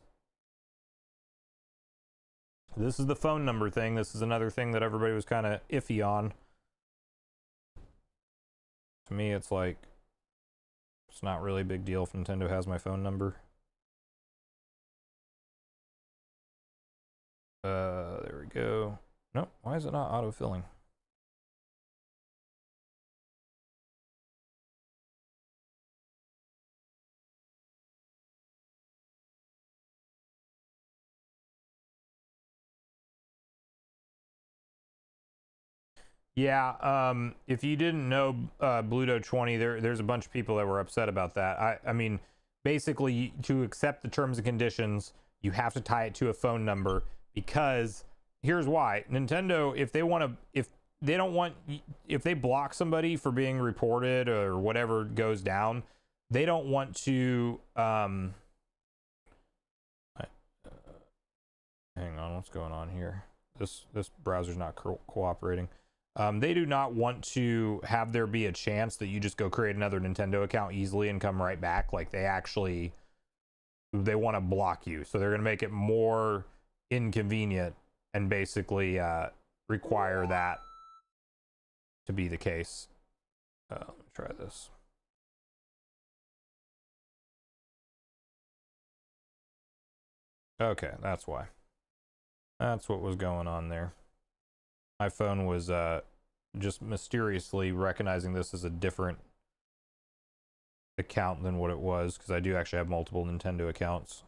This is the phone number thing. This is another thing that everybody was kind of iffy on. To me, it's like, it's not really a big deal if Nintendo has my phone number. There we go. Nope, why is it not auto-filling? Yeah, if you didn't know Bluto 20, there's a bunch of people that were upset about that. I mean, basically, to accept the terms and conditions, you have to tie it to a phone number because here's why. Nintendo, if they block somebody for being reported or whatever goes down, they don't want to hang on, what's going on here? This browser's not cooperating. They do not want to have there be a chance that you just go create another Nintendo account easily and come right back. Like they want to block you. So they're going to make it more inconvenient and basically require that to be the case. Let me try this. Okay, that's why. That's what was going on there. My phone was just mysteriously recognizing this as a different account than what it was, because I do actually have multiple Nintendo accounts.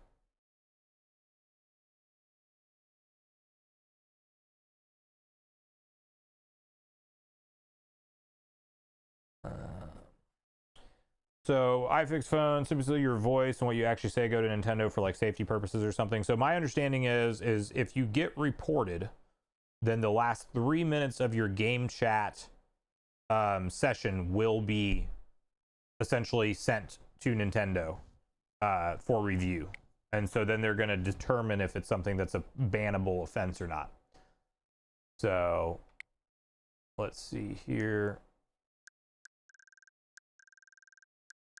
So iFix phone, simply your voice and what you actually say go to Nintendo for like safety purposes or something. So my understanding is if you get reported, then the last 3 minutes of your game chat session will be essentially sent to Nintendo for review. And so then they're going to determine if it's something that's a bannable offense or not. So let's see here.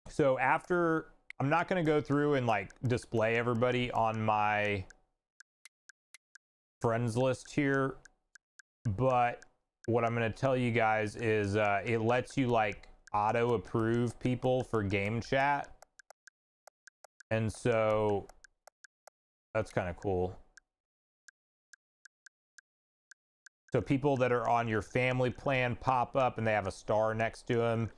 So after, I'm not going to go through and like display everybody on my friends list here, but what I'm going to tell you guys is it lets you like auto approve people for game chat. And so that's kind of cool. So people that are on your family plan pop up and they have a star next to them.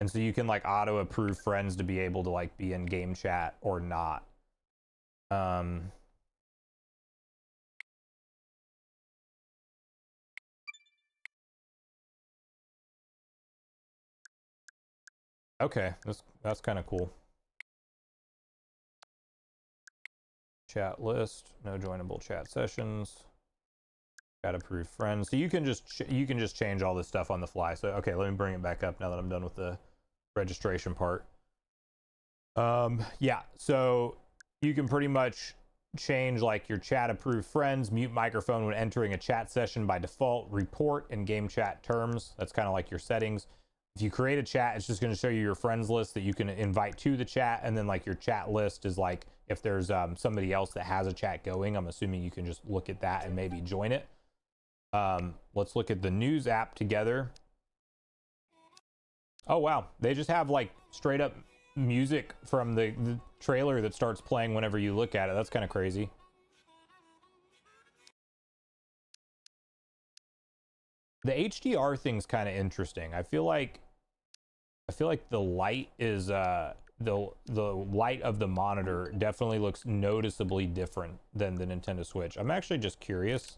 And so you can like auto approve friends to be able to like be in game chat or not. Okay, that's kind of cool. Chat list, no joinable chat sessions. Got approved friends. So you can just change all this stuff on the fly. So okay, let me bring it back up now that I'm done with the registration part. Yeah, so you can pretty much change like your chat approved friends, mute microphone when entering a chat session by default, report in game chat terms. That's kind of like your settings. If you create a chat, it's just going to show you your friends list that you can invite to the chat, and then like your chat list is like if there's somebody else that has a chat going, I'm assuming you can just look at that and maybe join it. Let's look at the news app together. Oh wow, they just have like straight up music from the trailer that starts playing whenever you look at it. That's kind of crazy. The HDR thing's kind of interesting. I feel like the light is the light of the monitor definitely looks noticeably different than the Nintendo Switch. I'm actually just curious.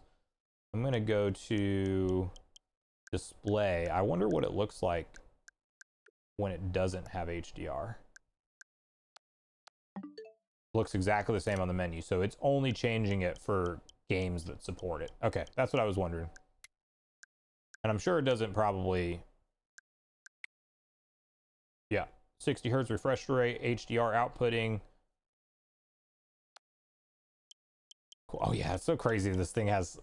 I'm gonna go to display. I wonder what it looks like when it doesn't have HDR. Looks exactly the same on the menu, so it's only changing it for games that support it. Okay, that's what I was wondering. And I'm sure it doesn't probably... Yeah, 60 hertz refresh rate, HDR outputting. Cool. Oh yeah, it's so crazy. This thing has...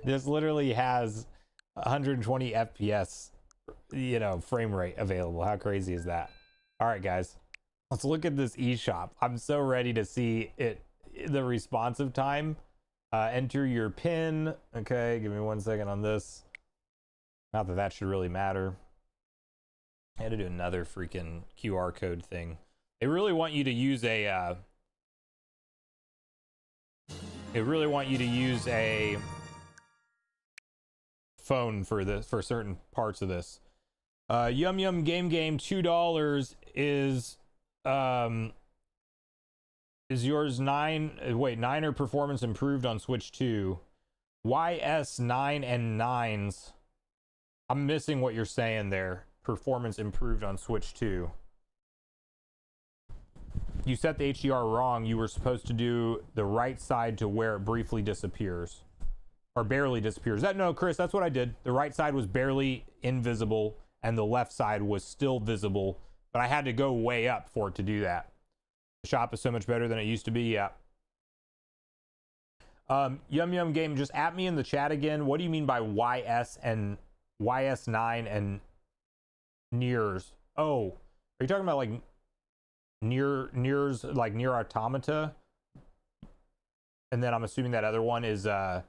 This literally has 120 FPS, you know, frame rate available. How crazy is that? All right, guys. Let's look at this eShop. I'm so ready to see it, the responsive time. Enter your PIN. Okay, give me 1 second on this. Not that that should really matter. I had to do another freaking QR code thing. They really want you to use a... They really want you to use a phone for this, for certain parts of this. Yum Yum Game $2 is yours 9er performance improved on Switch 2. YS9 and 9s. I'm missing what you're saying there. Performance improved on Switch 2. You set the HDR wrong. You were supposed to do the right side to where it briefly disappears. Or barely disappears. No, Chris, that's what I did. The right side was barely invisible and the left side was still visible. But I had to go way up for it to do that. The shop is so much better than it used to be. Yeah. Yum Yum Game, just at me in the chat again. What do you mean by YS and YS9 and Nears? Oh, are you talking about like Nears, like Near Automata? And then I'm assuming that other one is a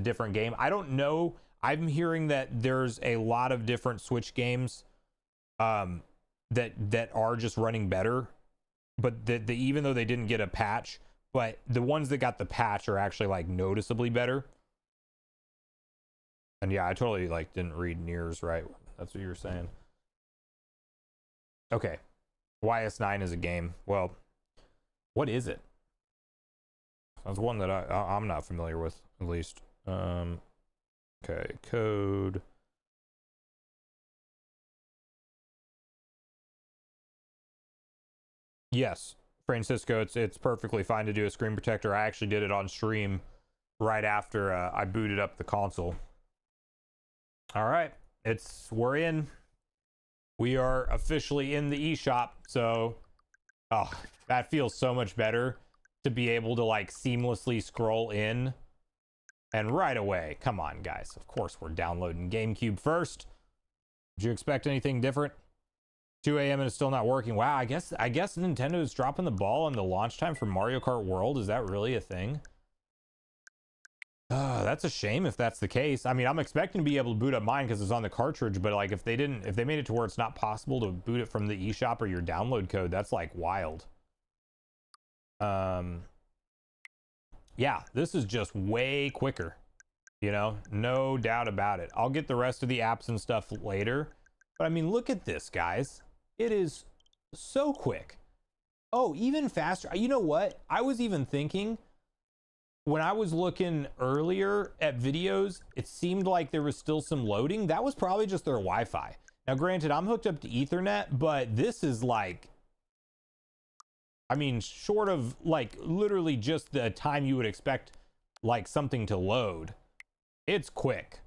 different game. I don't know. I'm hearing that there's a lot of different Switch games that are just running better, but even though they didn't get a patch, but the ones that got the patch are actually like noticeably better. And yeah, I totally like didn't read Nears right. That's what you were saying. Okay. YS9 is a game. Well, what is it? That's one that I'm not familiar with, at least. Okay, code. Yes, Francisco, it's perfectly fine to do a screen protector. I actually did it on stream right after I booted up the console. All right, we're in. We are officially in the eShop. So, oh, that feels so much better to be able to like seamlessly scroll in. And right away, come on, guys. Of course, we're downloading GameCube first. Did you expect anything different? 2 a.m. and it's still not working. Wow, I guess Nintendo is dropping the ball on the launch time for Mario Kart World. Is that really a thing? That's a shame if that's the case. I mean, I'm expecting to be able to boot up mine because it's on the cartridge, but like if they made it to where it's not possible to boot it from the eShop or your download code, that's like wild. Yeah, this is just way quicker, you know, no doubt about it. I'll get the rest of the apps and stuff later, but I mean, look at this, guys. It is so quick. Oh, even faster. You know what? I was even thinking when I was looking earlier at videos, it seemed like there was still some loading. That was probably just their Wi-Fi. Now, granted, I'm hooked up to Ethernet, but this is like, I mean, short of like literally just the time you would expect like something to load. It's quick.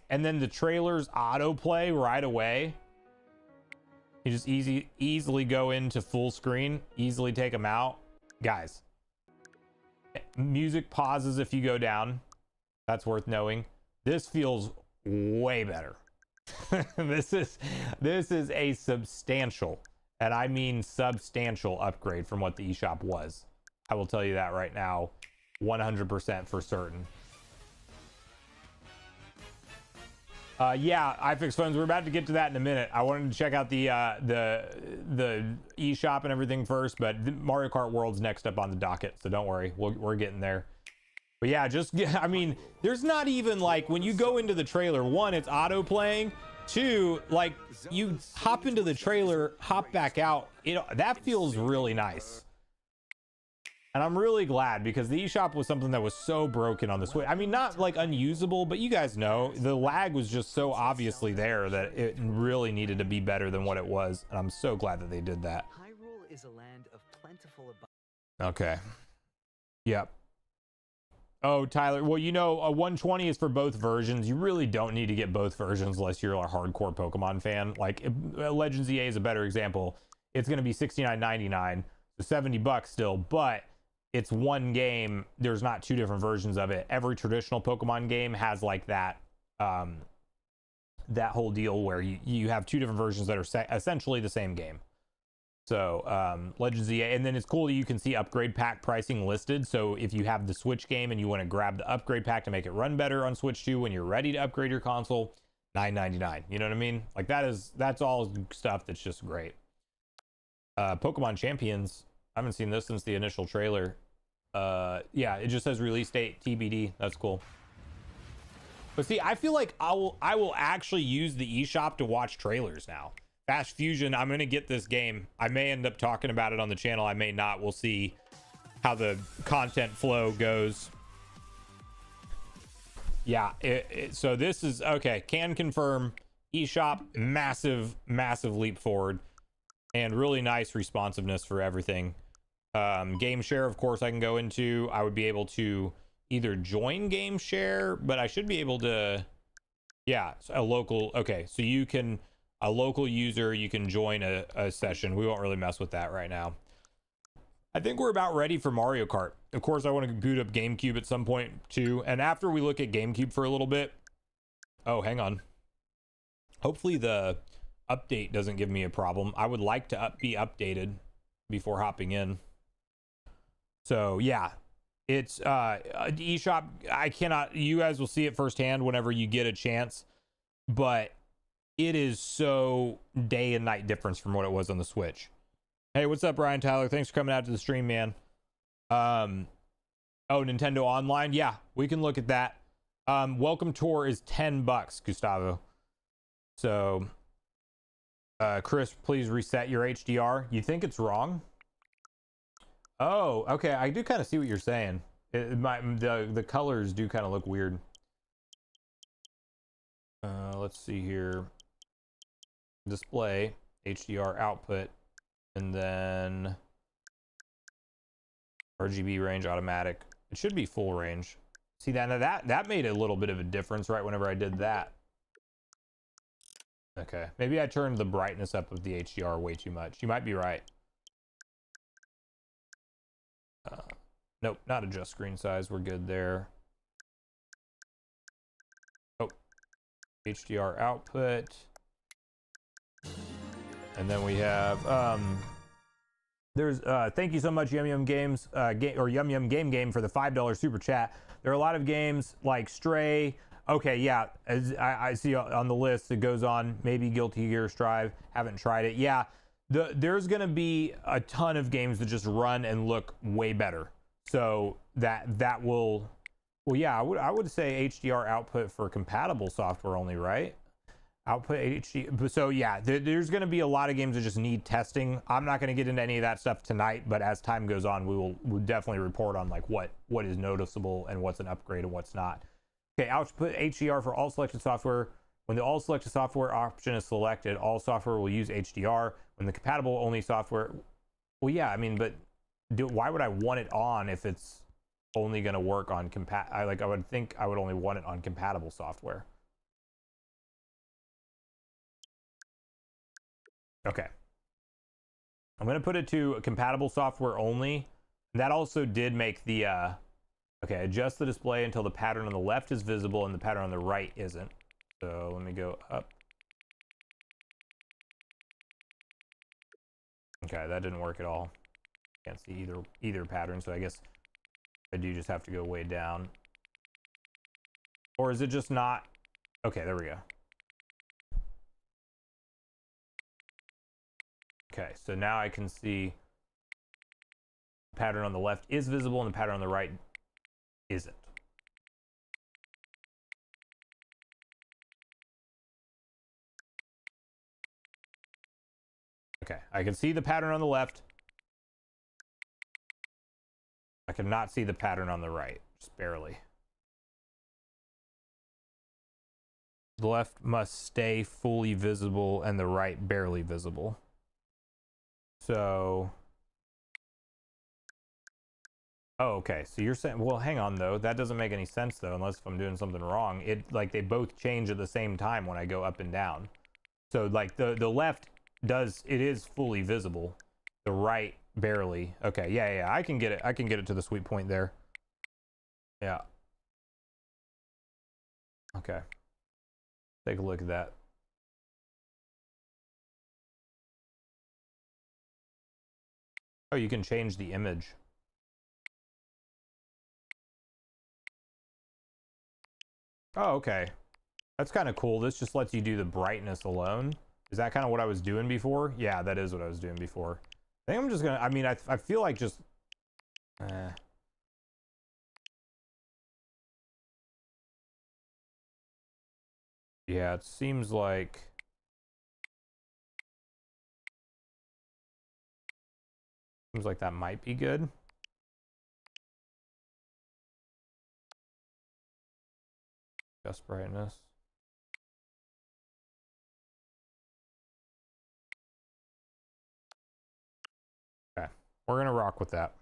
And then the trailers autoplay right away. You just easily go into full screen, easily take them out. Guys, music pauses if you go down. That's worth knowing. This feels way better. This is a substantial, and I mean substantial, upgrade from what the eShop was. I will tell you that right now, 100% for certain. Yeah, iFix phones. We're about to get to that in a minute. I wanted to check out the eShop and everything first, but Mario Kart World's next up on the docket, so don't worry, we're getting there. But yeah, I mean, there's not even like when you go into the trailer, one, it's auto playing. Two, like you hop into the trailer, hop back out. That feels really nice. And I'm really glad because the eShop was something that was so broken on the Switch. I mean, not like unusable, but you guys know the lag was just so obviously there that it really needed to be better than what it was. And I'm so glad that they did that. Hyrule is a land of plentiful Okay. Yep. Oh, Tyler. Well, you know, a 120 is for both versions. You really don't need to get both versions unless you're a hardcore Pokemon fan. Like Legends EA is a better example. It's going to be $69.99, so $70 still, but it's one game. There's not two different versions of it. Every traditional Pokemon game has like that that whole deal where you have two different versions that are essentially the same game. So Legends EA, and then it's cool that you can see upgrade pack pricing listed. So if you have the Switch game and you want to grab the upgrade pack to make it run better on Switch 2 when you're ready to upgrade your console, $9.99. You know what I mean? Like that's all stuff that's just great. Pokemon Champions, I haven't seen this since the initial trailer. Yeah, it just says release date TBD. That's cool. But see, I feel like I will actually use the eShop to watch trailers now. Fast Fusion, I'm gonna get this game. I may end up talking about it on the channel. I may not. We'll see how the content flow goes. Yeah, so this is okay. Can confirm eShop, massive leap forward, and really nice responsiveness for everything. Game share, of course, I can go into. I would be able to either join game share, but I should be able to, yeah, a local. Okay, so you can, a local user, you can join a session. We won't really mess with that right now. I think we're about ready for Mario Kart. Of course, I want to boot up GameCube at some point too. And after we look at GameCube for a little bit, oh, hang on. Hopefully the update doesn't give me a problem. I would like to be updated before hopping in. So yeah, it's eShop. I cannot, you guys will see it firsthand whenever you get a chance, but it is so day and night difference from what it was on the Switch. Hey, what's up, Ryan Tyler? Thanks for coming out to the stream, man. Oh, Nintendo Online. Yeah, we can look at that. Welcome tour is $10, Gustavo. So, Chris, please reset your HDR. You think it's wrong? Oh, okay. I do kind of see what you're saying. The colors do kind of look weird. Let's see here. Display, HDR output, and then RGB range automatic. It should be full range. See that? Now that made a little bit of a difference right whenever I did that. Okay, maybe I turned the brightness up of the HDR way too much. You might be right. Nope, not adjust screen size. We're good there. Oh, HDR output. And then we have There's thank you so much, Yum Yum Games, or Yum Yum Game for the $5 super chat. There are a lot of games like Stray. Okay, yeah, as I see on the list, it goes on. Maybe Guilty Gear Strive. Haven't tried it. Yeah, there's gonna be a ton of games that just run and look way better. So that will, well, yeah, I would say HDR output for compatible software only, right? Output HD. So yeah, there's going to be a lot of games that just need testing. I'm not going to get into any of that stuff tonight, but as time goes on, we'll definitely report on like what is noticeable and what's an upgrade and what's not. Okay, output HDR for all selected software. When the all selected software option is selected, all software will use HDR. When the compatible only software, well, yeah, I mean, but why would I want it on if it's only going to work on I would think I would only want it on compatible software. Okay. I'm going to put it to compatible software only. That also did make the, okay, adjust the display until the pattern on the left is visible and the pattern on the right isn't. So let me go up. Okay, that didn't work at all. Can't see either pattern, so I guess I do just have to go way down. Or is it just not? Okay, there we go. Okay, so now I can see the pattern on the left is visible and the pattern on the right isn't. Okay, I can see the pattern on the left. I cannot see the pattern on the right, just barely. The left must stay fully visible and the right barely visible. So, oh, okay. So you're saying, well, hang on though. That doesn't make any sense though, unless if I'm doing something wrong. It like they both change at the same time when I go up and down. So like the left it is fully visible. The right barely. Okay, yeah, I can get it. I can get it to the sweet point there. Yeah. Okay. Take a look at that. Oh, you can change the image. Oh, okay. That's kind of cool. This just lets you do the brightness alone. Is that kind of what I was doing before? Yeah, that is what I was doing before. I think I'm just gonna, I mean, I feel like just, yeah, it seems like that might be good. Just brightness. Okay, we're gonna rock with that.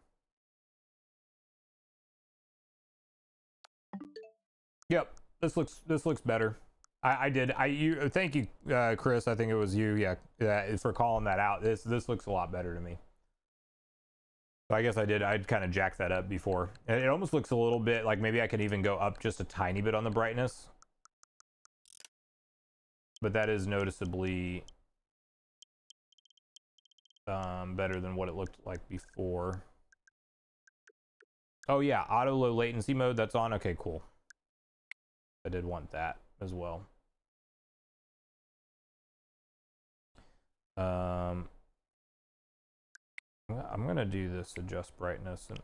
Yep, this looks better. Thank you, Chris. I think it was you, yeah, for calling that out. This looks a lot better to me. So I guess I'd kind of jacked that up before. And it almost looks a little bit like maybe I could even go up just a tiny bit on the brightness. But that is noticeably better than what it looked like before. Oh yeah, auto low latency mode, that's on. Okay, cool. I did want that as well. I'm gonna do this adjust brightness and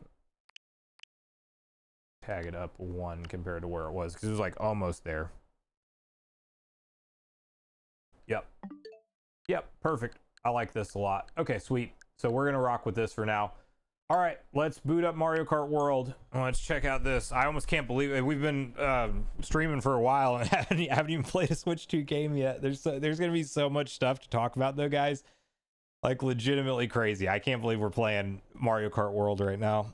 tag it up 1 compared to where it was, because it was like almost there. Yep, perfect. I like this a lot. Okay, sweet. So we're gonna rock with this for now. All right, let's boot up Mario Kart World. Let's check out this. I almost can't believe it. We've been streaming for a while and haven't even played a Switch 2 game yet. There's gonna be so much stuff to talk about though, guys. Like legitimately crazy. I can't believe we're playing Mario Kart World right now.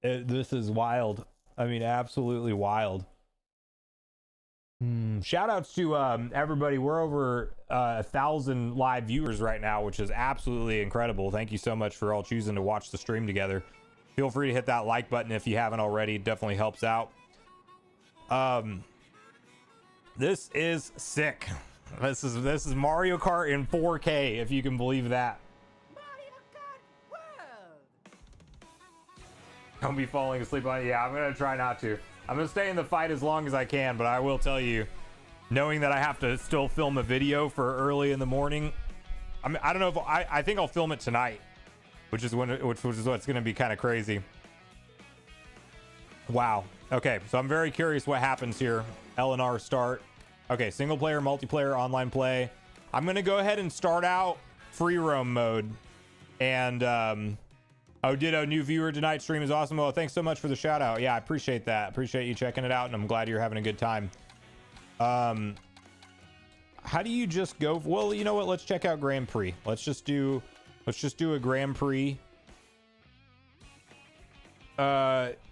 This is wild. I mean, absolutely wild. Shout outs to everybody. We're over 1,000 live viewers right now, which is absolutely incredible. Thank you so much for all choosing to watch the stream together. Feel free to hit that like button if you haven't already. It definitely helps out. This is sick. This is Mario Kart in 4K, if you can believe that. Mario Kart Don't be falling asleep on it. Yeah, I'm gonna try not to. I'm gonna stay in the fight as long as I can, but I will tell you, knowing that I have to still film a video for early in the morning, I don't know if I think I'll film it tonight, which is what's gonna be kind of crazy. Wow. Okay, so I'm very curious what happens here. LNR start. Okay, single player, multiplayer, online play. I'm gonna go ahead and start out free roam mode. And oh, ditto, new viewer tonight. Stream is awesome. Oh, thanks so much for the shout out. Yeah, I appreciate that. Appreciate you checking it out, and I'm glad you're having a good time. How do you just go? Well, you know what? Let's check out Grand Prix. Let's just do a Grand Prix.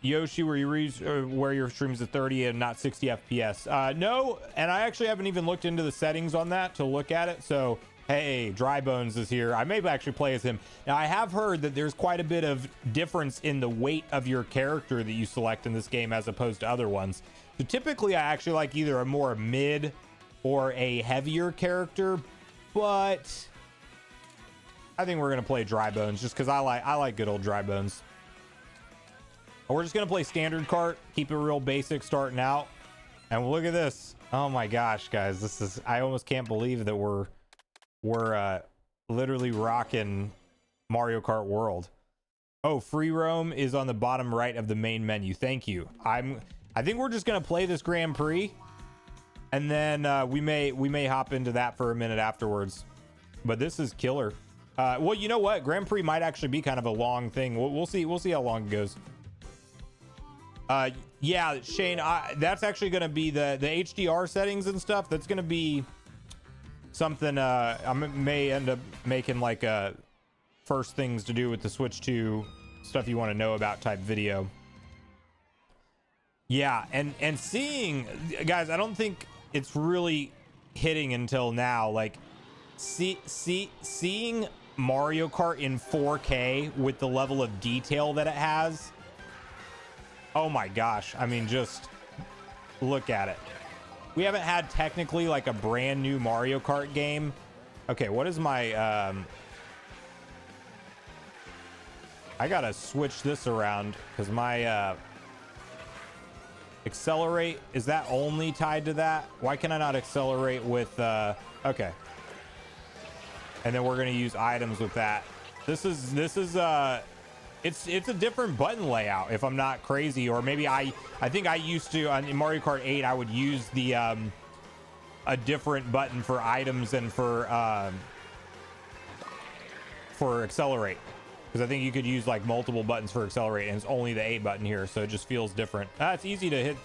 Yoshi, where your streams at 30 and not 60 FPS. No, and I actually haven't even looked into the settings on that to look at it. So hey, Dry Bones is here. I may actually play as him. Now, I have heard that there's quite a bit of difference in the weight of your character that you select in this game as opposed to other ones. So typically I actually like either a more mid or a heavier character, but I think we're gonna play Dry Bones just because I like good old Dry Bones. We're just gonna play standard Kart, keep it real basic starting out, and look at this. Oh my gosh, guys, this is, I almost can't believe that we're literally rocking Mario Kart World. Oh, free roam is on the bottom right of the main menu. Thank you. I think we're just gonna play this Grand Prix, and then we may hop into that for a minute afterwards. But this is killer. Well, you know what? Grand Prix might actually be kind of a long thing. We'll see how long it goes. Yeah, Shane, that's actually going to be the HDR settings and stuff. That's going to be something I may end up making like a first things to do with the Switch 2 stuff you want to know about type video. Yeah, and seeing, guys, I don't think it's really hitting until now. Like seeing Mario Kart in 4K with the level of detail that it has. Oh my gosh. I mean, just look at it. We haven't had technically like a brand new Mario Kart game. Okay, what is my I gotta switch this around because my accelerate, is that only tied to that? Why can I not accelerate with okay, and then we're gonna use items with that. This is it's a different button layout if I'm not crazy, or maybe I think I used to on Mario Kart 8 I would use the a different button for items and for accelerate, because I think you could use like multiple buttons for accelerate, and it's only the 8 button here, so it just feels different. It's easy to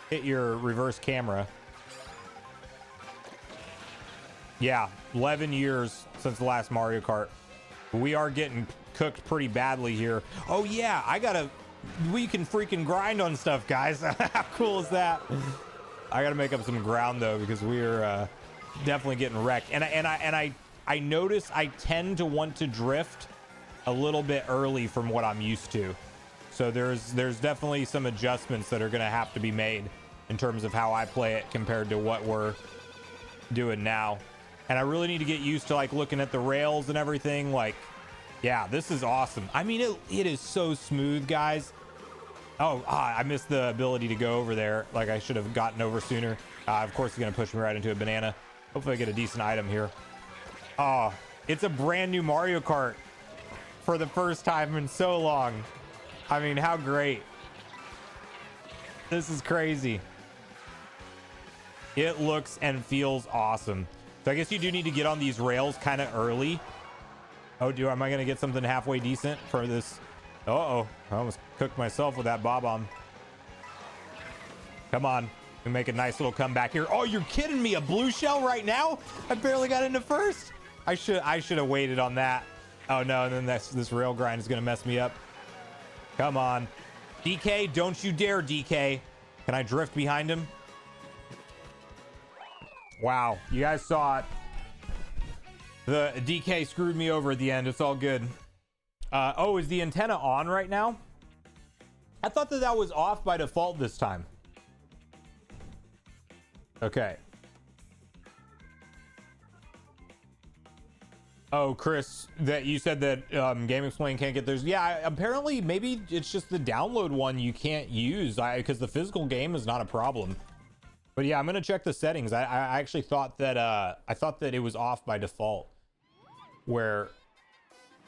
hit your reverse camera. Yeah, 11 years since the last Mario Kart. We are getting cooked pretty badly here. Oh yeah, we can freaking grind on stuff, guys. How cool is that? I gotta make up some ground though, because we're definitely getting wrecked. And I notice I tend to want to drift a little bit early from what I'm used to. So there's definitely some adjustments that are gonna have to be made in terms of how I play it compared to what we're doing now. And I really need to get used to like looking at the rails and everything. Like, yeah, this is awesome. I mean, it is so smooth, guys. Oh, I missed the ability to go over there. Like, I should have gotten over sooner. Of course, he's going to push me right into a banana. Hopefully I get a decent item here. Oh, it's a brand new Mario Kart for the first time in so long. I mean, how great. This is crazy. It looks and feels awesome. So I guess you do need to get on these rails kind of early. Oh, am I going to get something halfway decent for this? Uh-oh. I almost cooked myself with that bob-omb. Come on. We make a nice little comeback here. Oh, you're kidding me. A blue shell right now? I barely got into first. I should have waited on that. Oh, no. And then this rail grind is going to mess me up. Come on. DK, don't you dare, DK. Can I drift behind him? Wow. You guys saw it. The DK screwed me over at the end. It's all good. Oh, is the antenna on right now? I thought that was off by default this time. Okay. Oh, Chris, that you said that Game Explain can't get theirs. Yeah, apparently maybe it's just the download one you can't use because the physical game is not a problem. But yeah, I'm gonna check the settings. I actually thought that it was off by default. Where,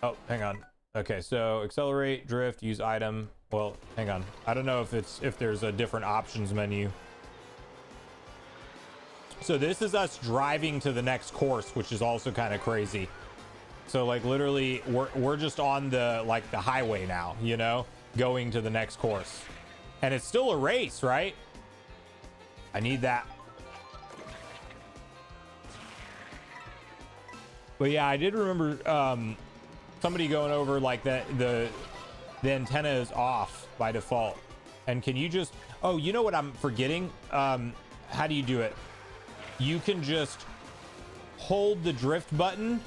oh, hang on. Okay, so accelerate, drift, use item. Well, hang on. I don't know if there's a different options menu. So this is us driving to the next course, which is also kind of crazy. So like literally we're just on the highway now, you know, going to the next course. And it's still a race, right? I need that. But yeah, I did remember somebody going over like that the antenna is off by default. And can you just, oh, you know what I'm forgetting? How do you do it? You can just hold the drift button.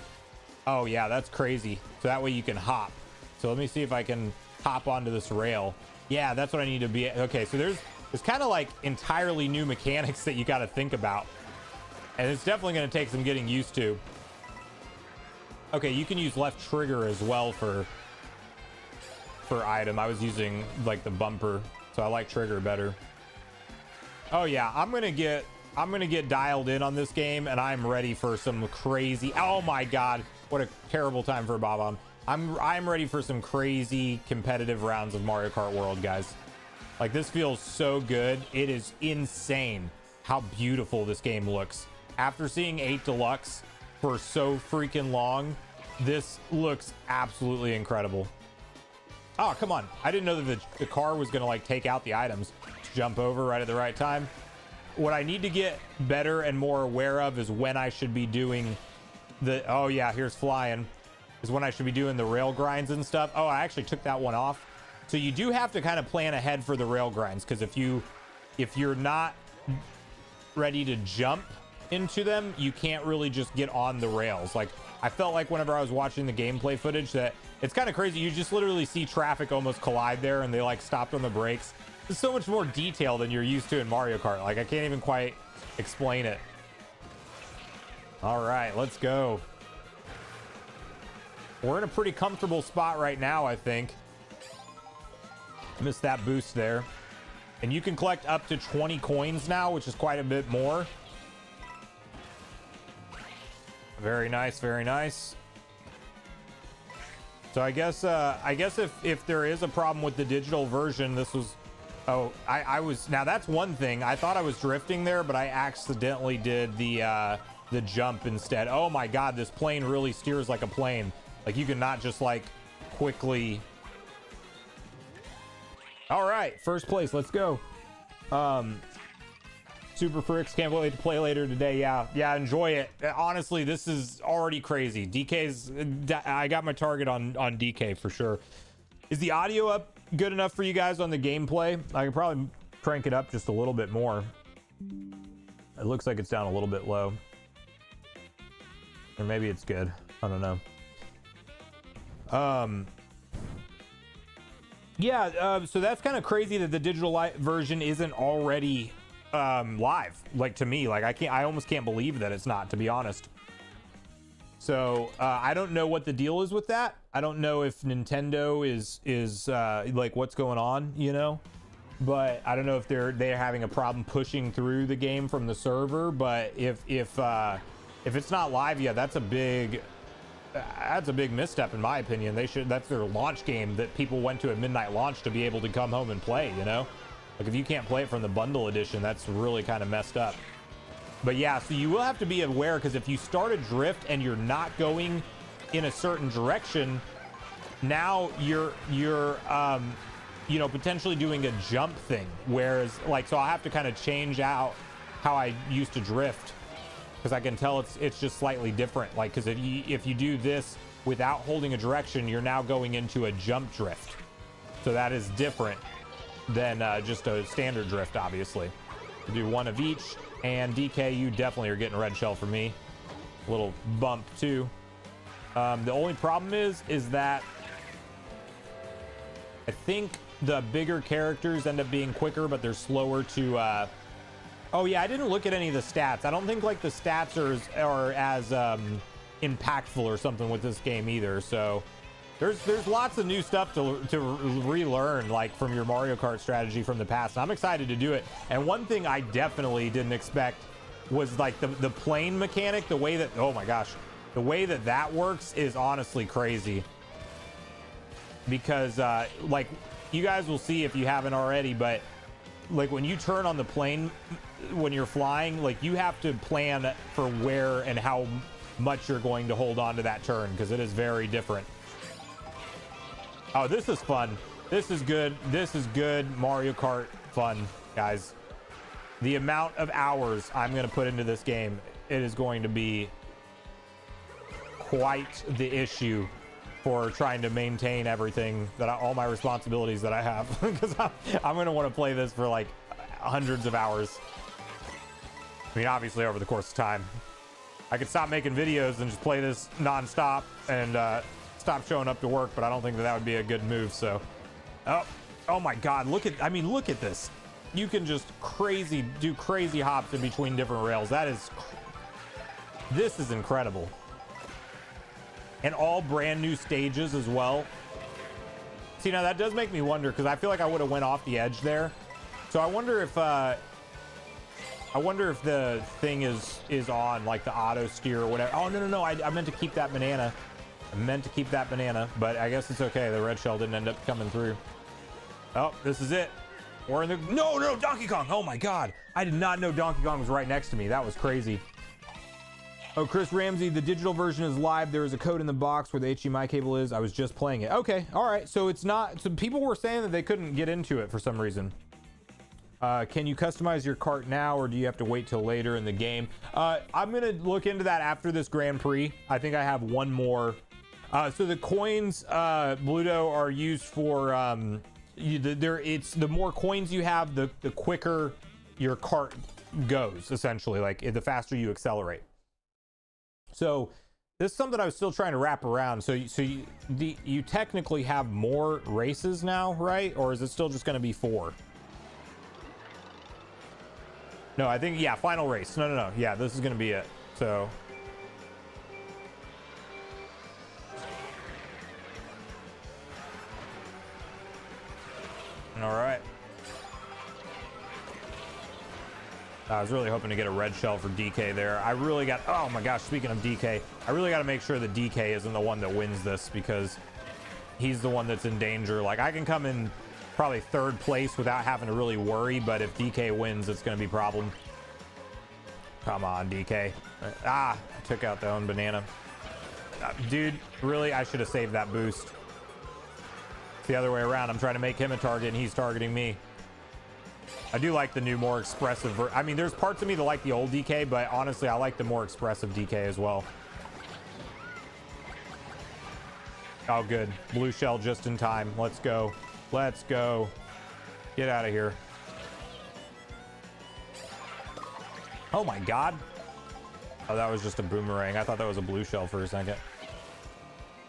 Oh yeah, that's crazy. So that way you can hop. So let me see if I can hop onto this rail. Yeah, that's what I need to be. Okay, so there's kind of like entirely new mechanics that you got to think about. And it's definitely going to take some getting used to. Okay, you can use left trigger as well for item. I was using like the bumper, so I like trigger better. Oh yeah, I'm gonna get dialed in on this game, and I'm ready for some crazy. Oh my god, what a terrible time for a bob-omb. I'm ready for some crazy competitive rounds of Mario Kart World, guys. Like, this feels so good. It is insane how beautiful this game looks. After seeing 8 Deluxe for so freaking long, this looks absolutely incredible. Oh, come on. I didn't know that the car was going to, like, take out the items. Jump over right at the right time. What I need to get better and more aware of is when I should be doing the... Oh, yeah, here's flying. Is when I should be doing the rail grinds and stuff. Oh, I actually took that one off. So you do have to kind of plan ahead for the rail grinds, because if you're not ready to jump into them, you can't really just get on the rails. Like, I felt like whenever I was watching the gameplay footage that it's kind of crazy. You just literally see traffic almost collide there, and they like stopped on the brakes. There's so much more detail than you're used to in Mario Kart. Like, I can't even quite explain it. All right, let's go. We're in a pretty comfortable spot right now, I think. Missed that boost there. And you can collect up to 20 coins now, which is quite a bit more. Very nice, very nice. So I guess if there is a problem with the digital version, this was... Oh, I was... Now that's one thing. I thought I was drifting there, but I accidentally did the jump instead. Oh my god, this plane really steers like a plane. Like, you can not just, like, quickly... All right, first place. Let's go. Super Fricks, can't wait to play later today. Yeah, enjoy it. Honestly, this is already crazy. DK's... I got my target on DK for sure. Is the audio up good enough for you guys on the gameplay? I can probably crank it up just a little bit more. It looks like it's down a little bit low. Or maybe it's good. I don't know. Yeah, so that's kind of crazy that the digital version isn't already live. Like, to me, like, I almost can't believe that it's not, to be honest. So I don't know what the deal is with that. I don't know if Nintendo is like, what's going on, you know. But I don't know if they're having a problem pushing through the game from the server. But if it's not live yet, that's a big misstep in my opinion. That's their launch game that people went to at midnight launch to be able to come home and play, you know. Like, if you can't play it from the bundle edition, that's really kind of messed up. But yeah, so you will have to be aware, because if you start a drift and you're not going in a certain direction, now you're you know, potentially doing a jump thing. Whereas, like, so I have to kind of change out how I used to drift, because I can tell it's just slightly different. Like, because if you do this without holding a direction, you're now going into a jump drift. So that is different than just a standard drift, obviously. You do one of each, and DK, you definitely are getting a red shell for me. A little bump too. The only problem is that I think the bigger characters end up being quicker, but they're slower to oh yeah, I didn't look at any of the stats. I don't think like the stats are as impactful or something with this game either. So there's lots of new stuff to relearn, like from your Mario Kart strategy from the past. And I'm excited to do it. And one thing I definitely didn't expect was like the plane mechanic, the way that, oh my gosh, the way that that works is honestly crazy. Because like you guys will see if you haven't already, but like when you turn on the plane when you're flying, like you have to plan for where and how much you're going to hold on to that turn, because it is very different. Oh, this is fun. This is good. This is good Mario Kart fun, guys. The amount of hours I'm going to put into this game, it is going to be quite the issue for trying to maintain everything that all my responsibilities that I have, because I'm going to want to play this for like hundreds of hours. I mean, obviously over the course of time. I could stop making videos and just play this non-stop and stop showing up to work, but I don't think that would be a good move. So oh my god, look at this. You can just do crazy hops in between different rails. This is incredible. And all brand new stages as well. See, now that does make me wonder, because I feel like I would have went off the edge there. So I wonder if the thing is on, like the auto steer or whatever. Oh no, I meant to keep that banana. But I guess it's okay. The red shell didn't end up coming through. Oh, this is it. We're in the no Donkey Kong. Oh my god, I did not know Donkey Kong was right next to me. That was crazy. Oh, Chris Ramsey, the digital version is live. There is a code in the box where the HDMI cable is. I was just playing it. Okay, all right. So it's not. So people were saying that they couldn't get into it for some reason. Can you customize your cart now, or do you have to wait till later in the game? I'm gonna look into that after this Grand Prix. I think I have one more. So the coins, Bluto, are used for the more coins you have, the quicker your cart goes. Essentially, like the faster you accelerate. So this is something I was still trying to wrap around. So you technically have more races now, right? Or is it still just going to be 4? No, I think, yeah, final race. No. Yeah, this is going to be it. So all right. I was really hoping to get a red shell for DK there. I really got, oh my gosh, speaking of DK, I really got to make sure that DK isn't the one that wins this, because he's the one that's in danger. Like, I can come in probably 3rd place without having to really worry, but if DK wins, it's going to be a problem. Come on, DK. I took out the own banana. Dude, really, I should have saved that boost. It's the other way around. I'm trying to make him a target, and he's targeting me. I do like the new, more expressive. I mean, there's parts of me that like the old DK, but honestly, I like the more expressive DK as well. Oh, good. Blue shell just in time. Let's go. Let's go. Get out of here. Oh my god. Oh, that was just a boomerang. I thought that was a blue shell for a second.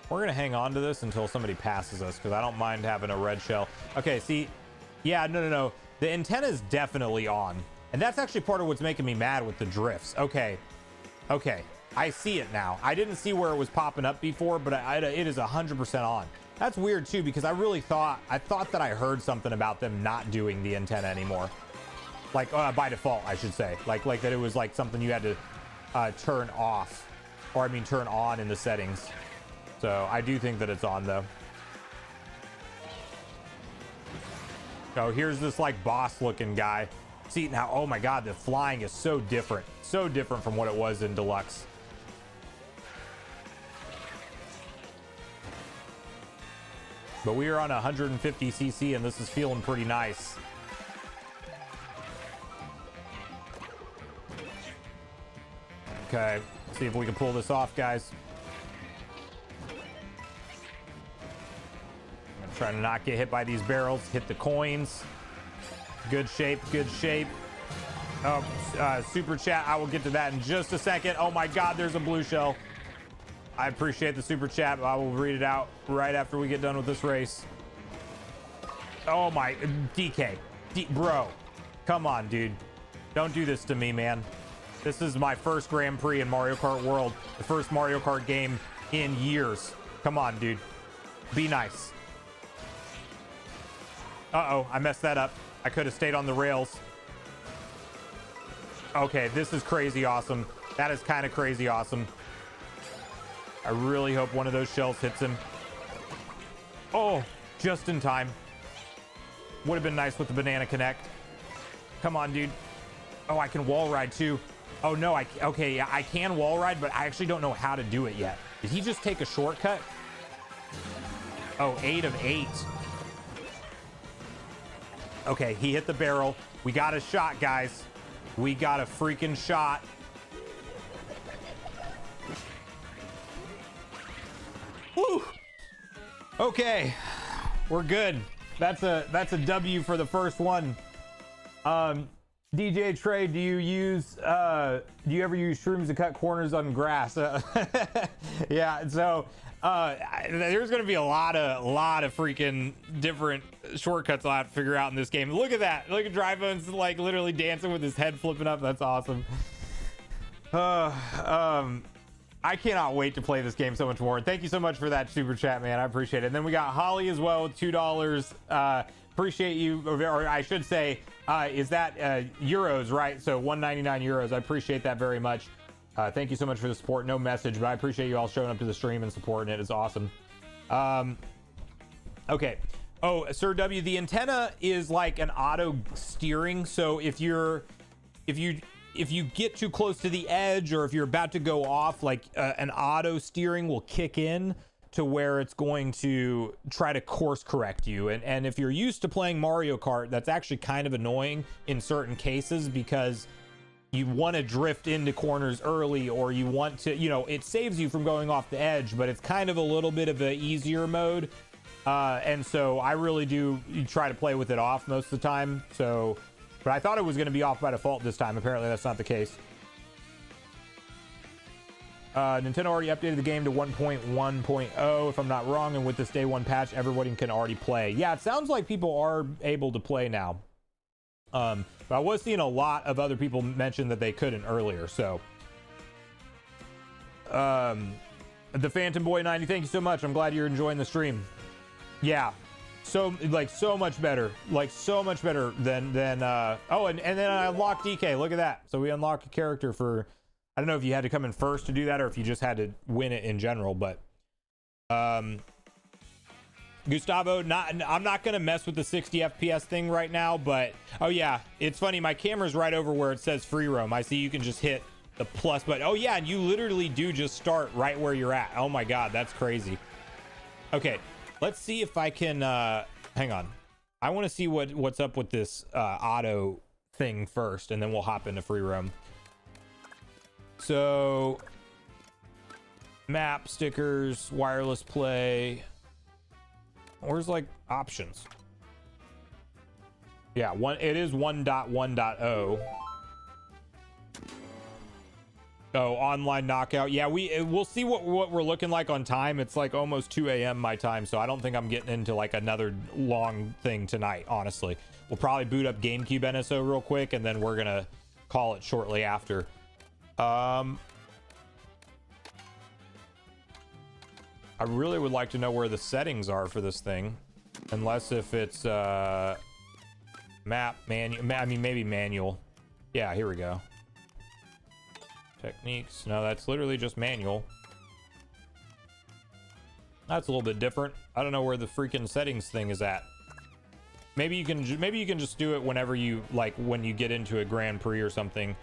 We're gonna hang on to this until somebody passes us, because I don't mind having a red shell. Okay, see, yeah, no. The antenna is definitely on, and that's actually part of what's making me mad with the drifts. Okay, I see it now. I didn't see where it was popping up before, but it is 100% on. That's weird too, because I thought that I heard something about them not doing the antenna anymore, like by default, I should say, like that it was like something you had to turn off, or I mean turn on in the settings. So I do think that it's on though. Oh, here's this like boss looking guy. See now, oh my god, the flying is so different from what it was in Deluxe. But we are on 150cc, and this is feeling pretty nice. Okay, see if we can pull this off, guys. Trying to not get hit by these barrels. Hit the coins. Good shape. Oh, super chat. I will get to that in just a second. Oh my god, there's a blue shell. I appreciate the super chat, but I will read it out right after we get done with this race. Oh my, DK. Bro, come on, dude. Don't do this to me, man. This is my first Grand Prix in Mario Kart World. The first Mario Kart game in years. Come on, dude. Be nice. Uh-oh, I messed that up. I could have stayed on the rails. Okay, this is crazy awesome. That is kind of crazy awesome. I really hope one of those shells hits him. Oh, just in time. Would have been nice with the Banana Connect. Come on, dude. Oh, I can wall ride too. Oh no, okay, yeah, I can wall ride, but I actually don't know how to do it yet. Did he just take a shortcut? Oh, 8 of 8. Okay, he hit the barrel. We got a shot, guys. We got a freaking shot. Woo! Okay, we're good. That's a W for the first one. DJ Trey, do you ever use shrooms to cut corners on grass? Yeah, so there's gonna be a lot of freaking different shortcuts I'll have to figure out in this game. Look at that. Look at Drybones like literally dancing with his head flipping up. That's awesome. I cannot wait to play this game so much more. Thank you so much for that super chat, man. I appreciate it. And then we got Holly as well with $2. Appreciate you, or I should say, is that euros, right? So 199 euros. I appreciate that very much. Thank you so much for the support. No message, but I appreciate you all showing up to the stream and supporting it. It's awesome. Okay. Oh, Sir W, the antenna is like an auto steering. So if you get too close to the edge, or if you're about to go off, like an auto steering will kick in to where it's going to try to course correct you. And if you're used to playing Mario Kart, that's actually kind of annoying in certain cases, because you want to drift into corners early, or you want to, it saves you from going off the edge, but it's kind of a little bit of an easier mode. And so I really do try to play with it off most of the time. So, but I thought it was going to be off by default this time. Apparently that's not the case. Nintendo already updated the game to 1.1.0 if I'm not wrong, and with this day one patch everybody can already play. Yeah, it sounds like people are able to play now, but I was seeing a lot of other people mention that they couldn't earlier. So the Phantom Boy 90, thank you so much. I'm glad you're enjoying the stream. Yeah, so much better, than oh, and then I unlocked DK. Look at that. So we unlocked a character for, I don't know if you had to come in first to do that, or if you just had to win it in general, but Gustavo, I'm not gonna mess with the 60 FPS thing right now, but oh yeah, it's funny, my camera's right over where it says free roam. I see you can just hit the plus button. Oh yeah, and you literally do just start right where you're at. Oh my god, that's crazy. Okay, let's see if I can hang on. I want to see what's up with this auto thing first, and then we'll hop into free roam. So map, stickers, wireless play. Where's like options? Yeah, it is 1.1.0. Oh, online knockout. Yeah, we'll see what we're looking like on time. It's like almost 2 a.m. my time, so I don't think I'm getting into like another long thing tonight, honestly. We'll probably boot up GameCube NSO real quick, and then we're gonna call it shortly after. I really would like to know where the settings are for this thing, unless if it's map, manual. I mean, maybe manual. Yeah, here we go. Techniques. No, that's literally just manual. That's a little bit different. I don't know where the freaking settings thing is at. Maybe you can just do it whenever you like, when you get into a Grand Prix or something.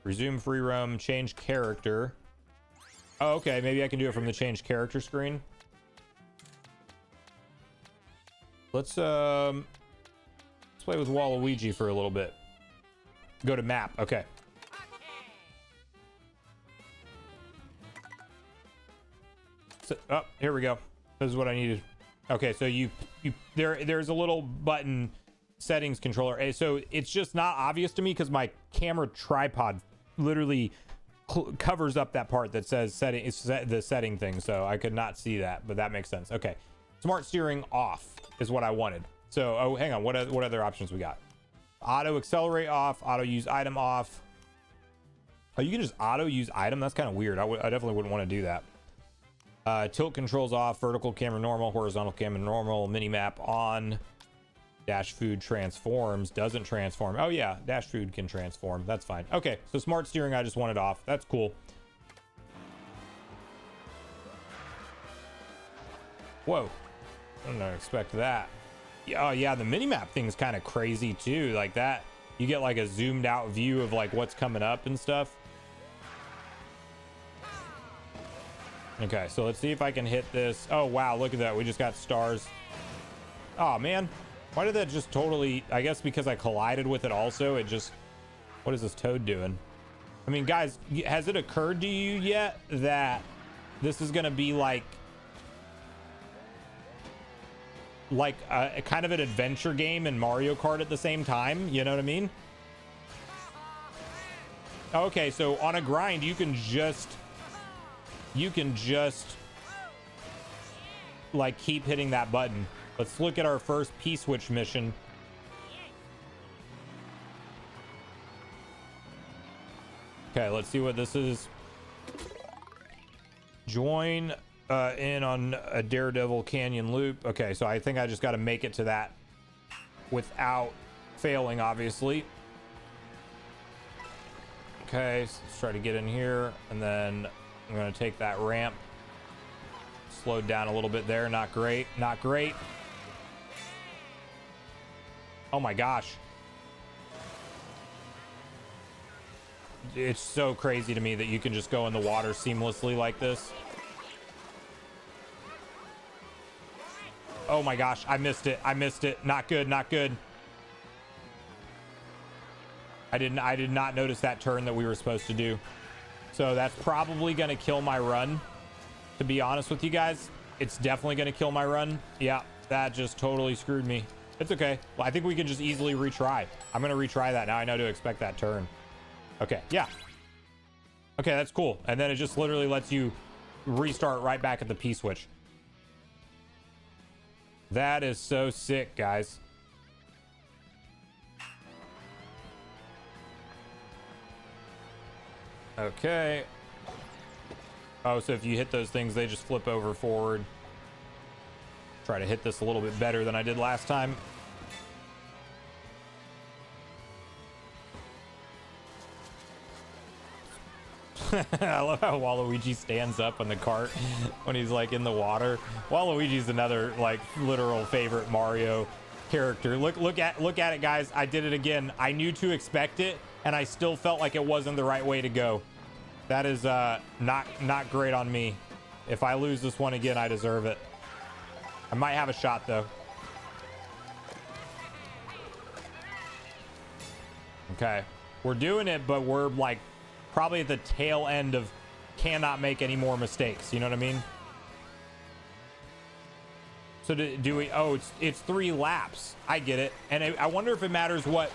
Resume free roam, change character. Oh, okay, maybe I can do it from the change character screen. Let's play with Waluigi for a little bit. Go to map. Okay. So, oh, here we go. This is what I needed. Okay, so there's a little button, settings controller. So it's just not obvious to me because my camera tripod literally covers up that part that says setting. It's the setting thing, so I could not see that, but that makes sense. Okay, smart steering off is what I wanted. So, oh, hang on, what other options we got? Auto accelerate off, auto use item off. Oh, you can just auto use item? That's kind of weird. I definitely wouldn't want to do that. Tilt controls off, vertical camera normal, horizontal camera normal, mini map on. Dash food transforms, doesn't transform. Oh yeah, dash food can transform. That's fine. Okay, so smart steering I just wanted off. That's cool. Whoa, I didn't expect that. Oh yeah, the minimap thing's kind of crazy too. Like that, you get like a zoomed out view of like what's coming up and stuff. Okay, so let's see if I can hit this. Oh wow, look at that. We just got stars. Oh man, why did that just totally, I guess because I collided with it also, it just, what is this toad doing? I mean, guys, has it occurred to you yet that this is gonna be like a kind of an adventure game and Mario Kart at the same time? You know what I mean? Okay, so on a grind, you can just like keep hitting that button. Let's look at our first P-switch mission. Okay, let's see what this is. Join in on a Daredevil Canyon loop. Okay, so I think I just got to make it to that without failing, obviously. Okay, so let's try to get in here, and then I'm going to take that ramp. Slowed down a little bit there. Not great. Not great. Oh my gosh. It's so crazy to me that you can just go in the water seamlessly like this. Oh my gosh, I missed it. I missed it. Not good, not good. I did not notice that turn that we were supposed to do. So that's probably going to kill my run. To be honest with you guys, it's definitely going to kill my run. Yeah, that just totally screwed me. It's okay. Well, I think we can just easily retry. I'm going to retry that. Now I know to expect that turn. Okay, yeah. Okay, that's cool. And then it just literally lets you restart right back at the P-switch. That is so sick, guys. Okay. Oh, so if you hit those things, they just flip over forward. Try to hit this a little bit better than I did last time. I love how Waluigi stands up on the cart when he's like in the water. Waluigi's another like literal favorite Mario character. Look at it, guys. I did it again. I knew to expect it, and I still felt like it wasn't the right way to go. That is not great on me. If I lose this one again, I deserve it. I might have a shot though. Okay, we're doing it, but we're like probably at the tail end of cannot make any more mistakes. You know what I mean? So do we? Oh, it's 3 laps. I get it. And I wonder if it matters what.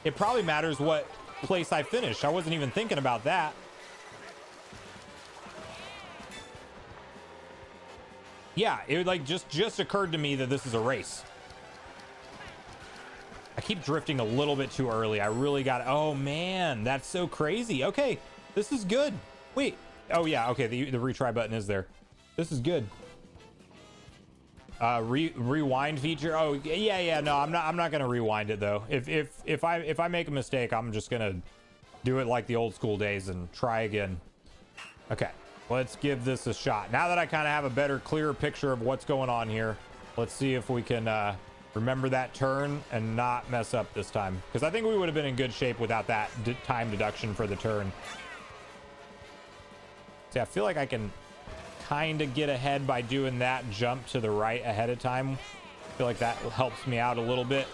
It probably matters what place I finish. I wasn't even thinking about that. Yeah, it like just occurred to me that this is a race. I keep drifting a little bit too early. I really got, oh man, that's so crazy. Okay, this is good. Wait, oh yeah, okay, the retry button is there. This is good. Rewind feature. Oh yeah, no, I'm not gonna rewind it though. If I make a mistake, I'm just gonna do it like the old school days and try again. Okay. Let's give this a shot. Now that I kind of have a better, clearer picture of what's going on here, let's see if we can remember that turn and not mess up this time. Because I think we would have been in good shape without that time deduction for the turn. See, I feel like I can kind of get ahead by doing that jump to the right ahead of time. I feel like that helps me out a little bit.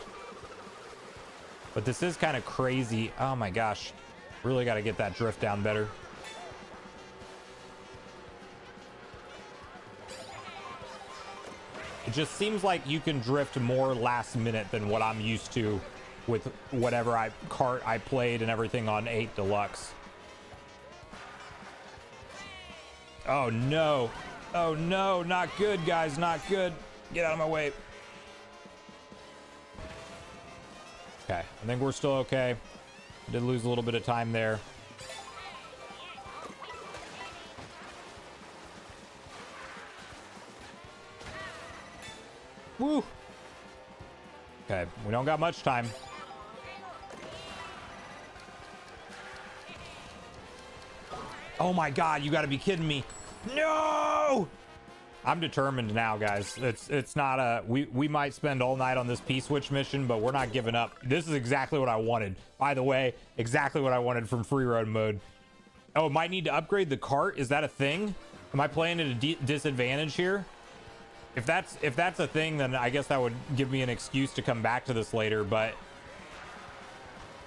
But this is kind of crazy. Oh my gosh. Really got to get that drift down better. It just seems like you can drift more last minute than what I'm used to with whatever kart I played and everything on 8 Deluxe. Oh no. Oh no, not good, guys, not good. Get out of my way. Okay, I think we're still okay. Did lose a little bit of time there. Woo! Okay, we don't got much time. Oh my god, you gotta be kidding me. No! I'm determined now, guys. It's not a... We might spend all night on this P-switch mission, but we're not giving up. This is exactly what I wanted. By the way, exactly what I wanted from free road mode. Oh, might need to upgrade the cart. Is that a thing? Am I playing at a disadvantage here? If that's a thing, then I guess that would give me an excuse to come back to this later, but...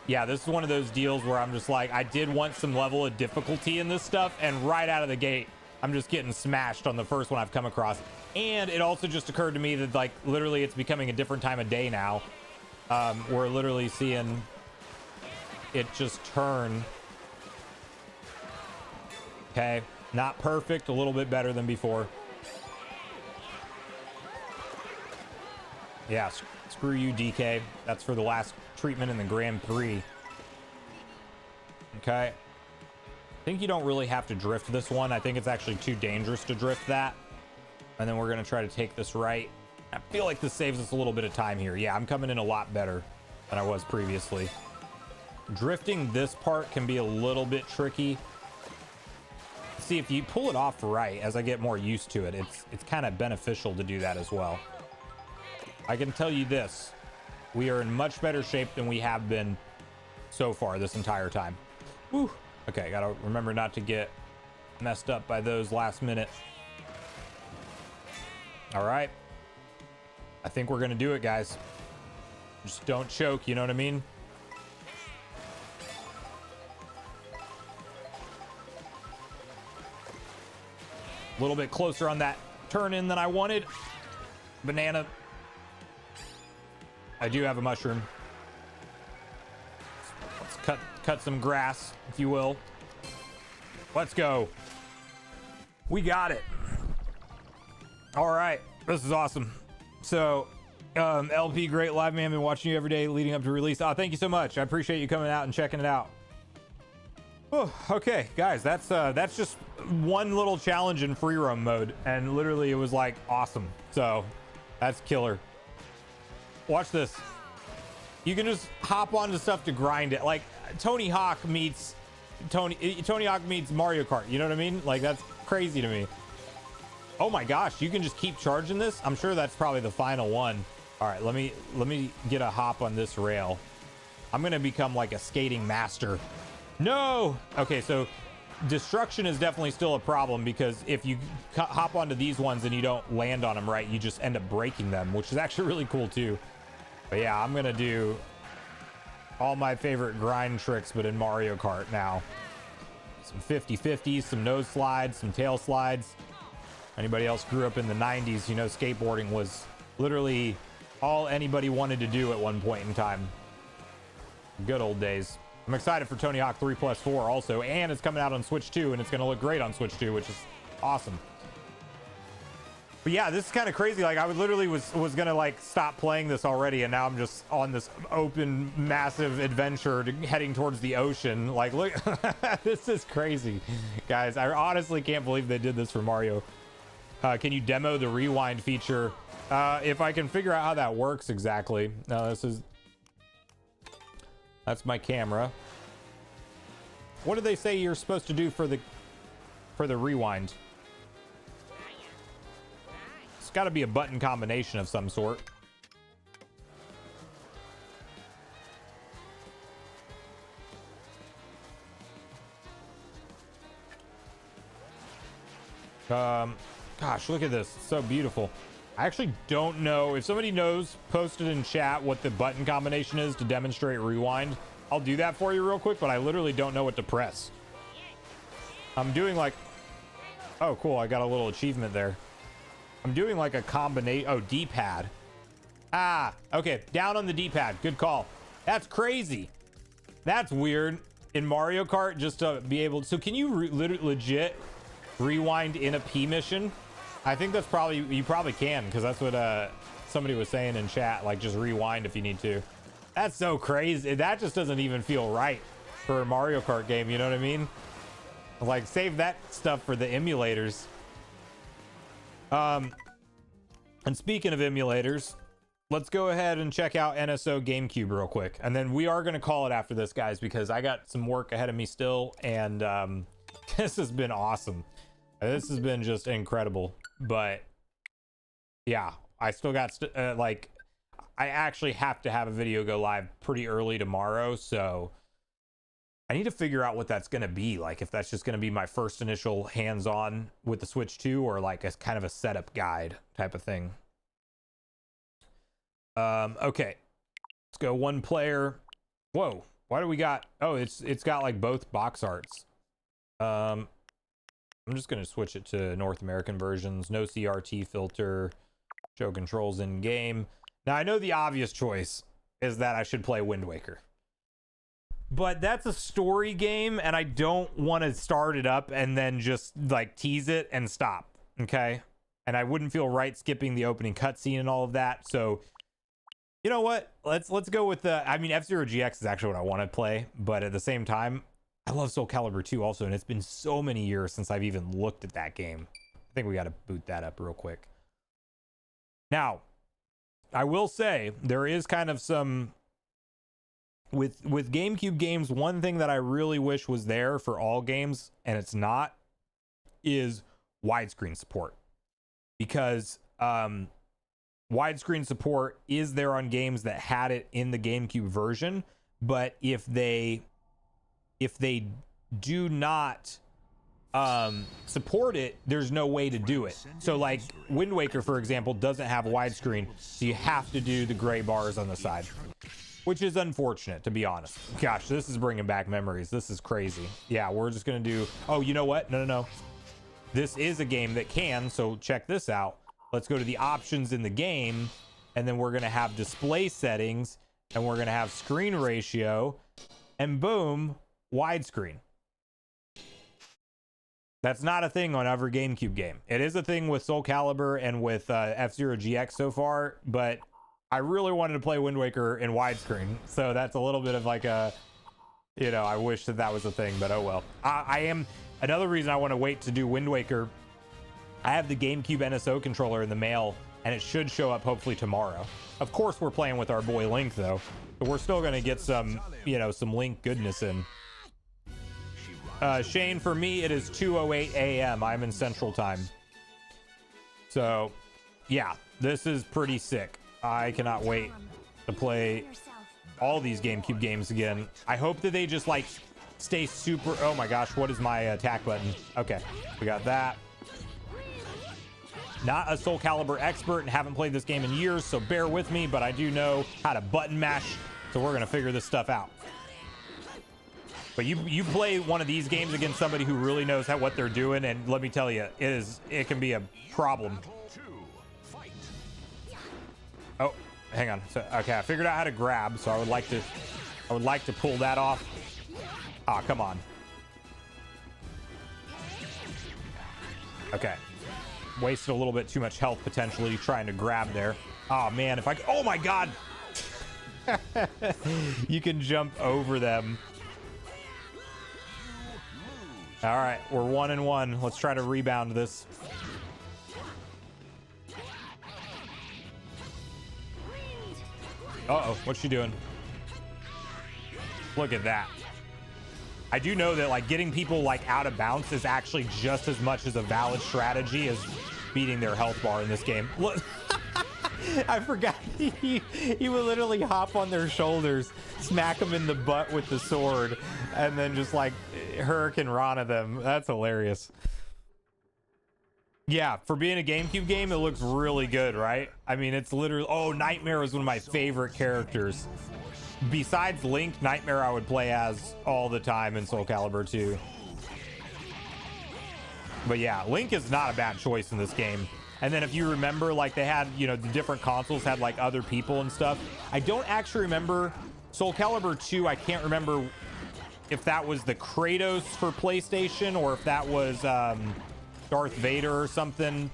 Yeah, this is one of those deals where I'm just like, I did want some level of difficulty in this stuff, and right out of the gate, I'm just getting smashed on the first one I've come across. And it also just occurred to me that, like, literally it's becoming a different time of day now. We're literally seeing it just turn. Okay, not perfect, a little bit better than before. Yeah, screw you, DK. That's for the last treatment in the Grand Prix. Okay. I think you don't really have to drift this one. I think it's actually too dangerous to drift that. And then we're going to try to take this right. I feel like this saves us a little bit of time here. Yeah, I'm coming in a lot better than I was previously. Drifting this part can be a little bit tricky. See, if you pull it off right, as I get more used to it, it's kind of beneficial to do that as well. I can tell you this. We are in much better shape than we have been so far this entire time. Whew. Okay, gotta remember not to get messed up by those last minute. All right. I think we're gonna do it, guys. Just don't choke, you know what I mean? A little bit closer on that turn in than I wanted. Banana. I do have a mushroom. Let's cut some grass, if you will. Let's go. We got it. All right, this is awesome. So, LP, great live, man. Been watching you every day leading up to release. Oh, thank you so much. I appreciate you coming out and checking it out. Oh, okay, guys, that's just one little challenge in free roam mode, and literally it was like awesome. So, that's killer. Watch this. You can just hop onto stuff to grind it. Like Tony Hawk meets Mario Kart. You know what I mean? Like, that's crazy to me. Oh my gosh, you can just keep charging this. I'm sure that's probably the final one. All right, let me get a hop on this rail. I'm gonna become like a skating master. No. Okay, so destruction is definitely still a problem, because if you hop onto these ones and you don't land on them right, you just end up breaking them, which is actually really cool too. But yeah, I'm gonna do all my favorite grind tricks, but in Mario Kart now. Some 50-50s, some nose slides, some tail slides. Anybody else grew up in the 90s, you know skateboarding was literally all anybody wanted to do at one point in time. Good old days. I'm excited for Tony Hawk 3+4 also, and it's coming out on Switch 2, and it's going to look great on Switch 2, which is awesome. But yeah, this is kind of crazy. Like, I literally was going to like stop playing this already, and now I'm just on this open, massive adventure heading towards the ocean. Like, look, this is crazy. Guys, I honestly can't believe they did this for Mario. Can you demo the rewind feature? If I can figure out how that works exactly. No, that's my camera. What do they say you're supposed to do for the rewind? It's got to be a button combination of some sort. Gosh, look at this. It's so beautiful. I actually don't know. If somebody knows, post it in chat what the button combination is to demonstrate rewind. I'll do that for you real quick, but I literally don't know what to press. I'm doing like... Oh, cool. I got a little achievement there. I'm doing like a combination... Oh, D-pad. Ah, okay. Down on the D-pad. Good call. That's crazy. That's weird. In Mario Kart, just to be able... So can you legit rewind in a P mission? I think that's probably... You probably can, because that's what somebody was saying in chat. Like, just rewind if you need to. That's so crazy. That just doesn't even feel right for a Mario Kart game, you know what I mean? Like, save that stuff for the emulators. And speaking of emulators, let's go ahead and check out NSO GameCube real quick. And then we are going to call it after this, guys, because I got some work ahead of me still. And this has been awesome. This has been just incredible. But yeah, I still got like, I actually have to have a video go live pretty early tomorrow. So I need to figure out what that's going to be. Like, if that's just going to be my first initial hands-on with the Switch 2, or like a kind of a setup guide type of thing. Okay, let's go one player. Whoa, why do we got, oh, it's got like both box arts. I'm just going to switch it to North American versions. No CRT filter, show controls in game. Now I know the obvious choice is that I should play Wind Waker, but that's a story game and I don't want to start it up and then just like tease it and stop. Okay, and I wouldn't feel right skipping the opening cutscene and all of that. So you know what? Let's go with the, I mean, F-Zero GX is actually what I want to play, but at the same time, I love Soul Calibur 2 also, and it's been so many years since I've even looked at that game. I think we got to boot that up real quick. Now, I will say there is kind of some with GameCube games, one thing that I really wish was there for all games, and it's not, is widescreen support. Because widescreen support is there on games that had it in the GameCube version, but if they do not support it, there's no way to do it. So like Wind Waker, for example, doesn't have widescreen, so you have to do the gray bars on the side, which is unfortunate, to be honest. Gosh, this is bringing back memories. This is crazy. Yeah, we're just gonna do, oh, you know what? No. This is a game that can, so check this out. Let's go to the options in the game, and then we're going to have display settings, and we're going to have screen ratio, and boom, widescreen. That's not a thing on every GameCube game. It is a thing with Soul Calibur and with F-Zero GX so far, but I really wanted to play Wind Waker in widescreen, so that's a little bit of like a, you know, I wish that was a thing, but oh well. Another reason I want to wait to do Wind Waker, I have the GameCube NSO controller in the mail, and it should show up hopefully tomorrow. Of course, we're playing with our boy Link, though, but we're still going to get some, you know, some Link goodness in. Shane, for me, it is 2:08 a.m. I'm in Central Time. So, yeah, this is pretty sick. I cannot wait to play all these GameCube games again. I hope that they just, like, stay super... Oh, my gosh, what is my attack button? Okay, we got that. Not a Soul Calibur expert and haven't played this game in years, so bear with me, but I do know how to button mash, so we're gonna figure this stuff out. But you play one of these games against somebody who really knows what they're doing, and let me tell you, it can be a problem. Oh, hang on. So, okay, I figured out how to grab, so I would like to pull that off. Ah, come on. Okay. Wasted a little bit too much health potentially trying to grab there. Oh man, if I, oh my god. You can jump over them. All right, we're 1-1. Let's try to rebound this. Uh-oh, what's she doing? Look at that. I do know that like getting people like out of bounds is actually just as much as a valid strategy as beating their health bar in this game. Look, I forgot he would literally hop on their shoulders, smack them in the butt with the sword, and then just like Hurricane Rana them. That's hilarious. Yeah, for being a GameCube game, it looks really good, right? I mean, it's literally, oh, Nightmare is one of my favorite characters. Besides Link, Nightmare I would play as all the time in Soul Calibur 2. But yeah, Link is not a bad choice in this game. And then if you remember, like they had, you know, the different consoles had like other people and stuff. I don't actually remember Soul Calibur 2. I can't remember if that was the Kratos for PlayStation or if that was Darth Vader or something.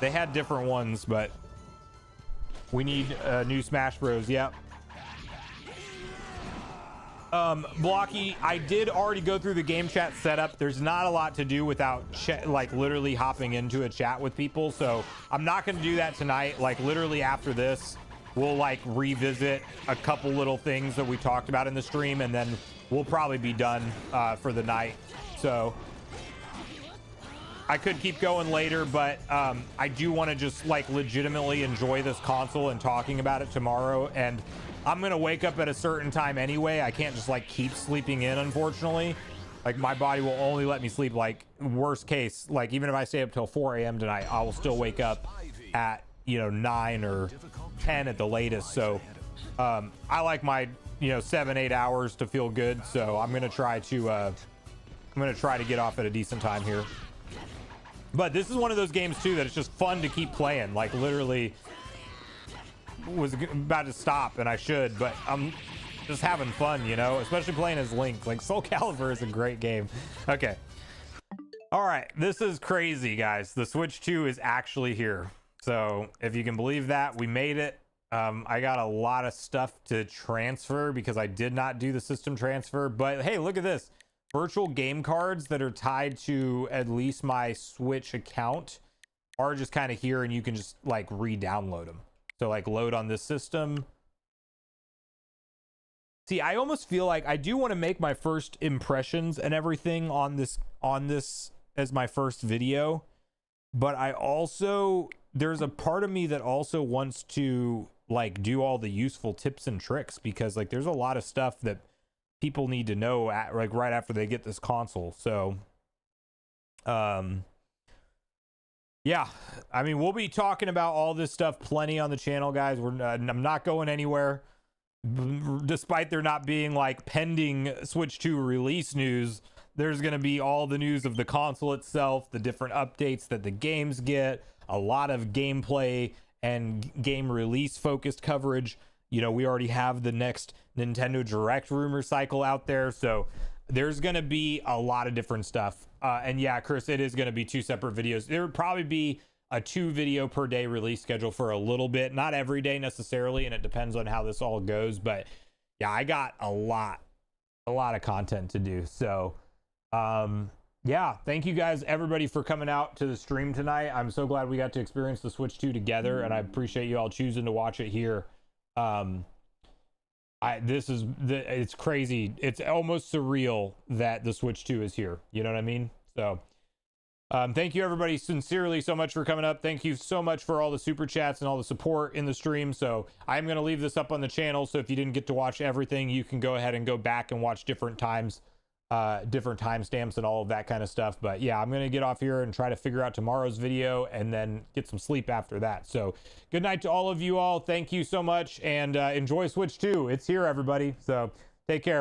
They had different ones, but We need new Smash Bros. Yep. Blocky, I did already go through the game chat setup. There's not a lot to do without like literally hopping into a chat with people, so I'm not going to do that tonight. Like literally after this, we'll like revisit a couple little things that we talked about in the stream, and then we'll probably be done for the night. So I could keep going later, but I do want to just like legitimately enjoy this console and talking about it tomorrow. And I'm gonna wake up at a certain time anyway. I can't just like keep sleeping in, unfortunately. Like my body will only let me sleep, like worst case, like even if I stay up till 4 a.m. tonight, I will still wake up at, you know, 9 or 10 at the latest. So I like my, you know, 7-8 hours to feel good. So I'm gonna try to get off at a decent time here. But this is one of those games too that it's just fun to keep playing. Like literally was about to stop and I should, but I'm just having fun, you know, especially playing as Link. Like Soul Calibur is a great game. Okay, all right, this is crazy, guys. The Switch 2 is actually here. So if you can believe that, we made it. I got a lot of stuff to transfer because I did not do the system transfer, but hey, look at this. Virtual game cards that are tied to at least my Switch account are just kind of here, and you can just like re-download them. So like load on this system. See, I almost feel like I do want to make my first impressions and everything on this as my first video, but I also, there's a part of me that also wants to like do all the useful tips and tricks, because like there's a lot of stuff that people need to know at like right after they get this console. So yeah, I mean, we'll be talking about all this stuff plenty on the channel, guys. I'm not going anywhere, despite there not being like pending Switch 2 release news. There's going to be all the news of the console itself, the different updates that the games get, a lot of gameplay and game release focused coverage. You know, we already have the next Nintendo Direct rumor cycle out there, so there's going to be a lot of different stuff. And yeah, Chris, it is going to be 2 separate videos. There would probably be a 2 video per day release schedule for a little bit, not every day necessarily, and it depends on how this all goes. But yeah, I got a lot of content to do. So yeah, thank you guys, everybody, for coming out to the stream tonight. I'm so glad we got to experience the Switch 2 together, and I appreciate you all choosing to watch it here. It's crazy. It's almost surreal that the Switch 2 is here. You know what I mean? So thank you, everybody, sincerely so much for coming up. Thank you so much for all the super chats and all the support in the stream. So I'm going to leave this up on the channel, so if you didn't get to watch everything, you can go ahead and go back and watch different times, different timestamps and all of that kind of stuff. But yeah, I'm going to get off here and try to figure out tomorrow's video and then get some sleep after that. So good night to all of you all. Thank you so much, and enjoy Switch 2. It's here, everybody. So take care.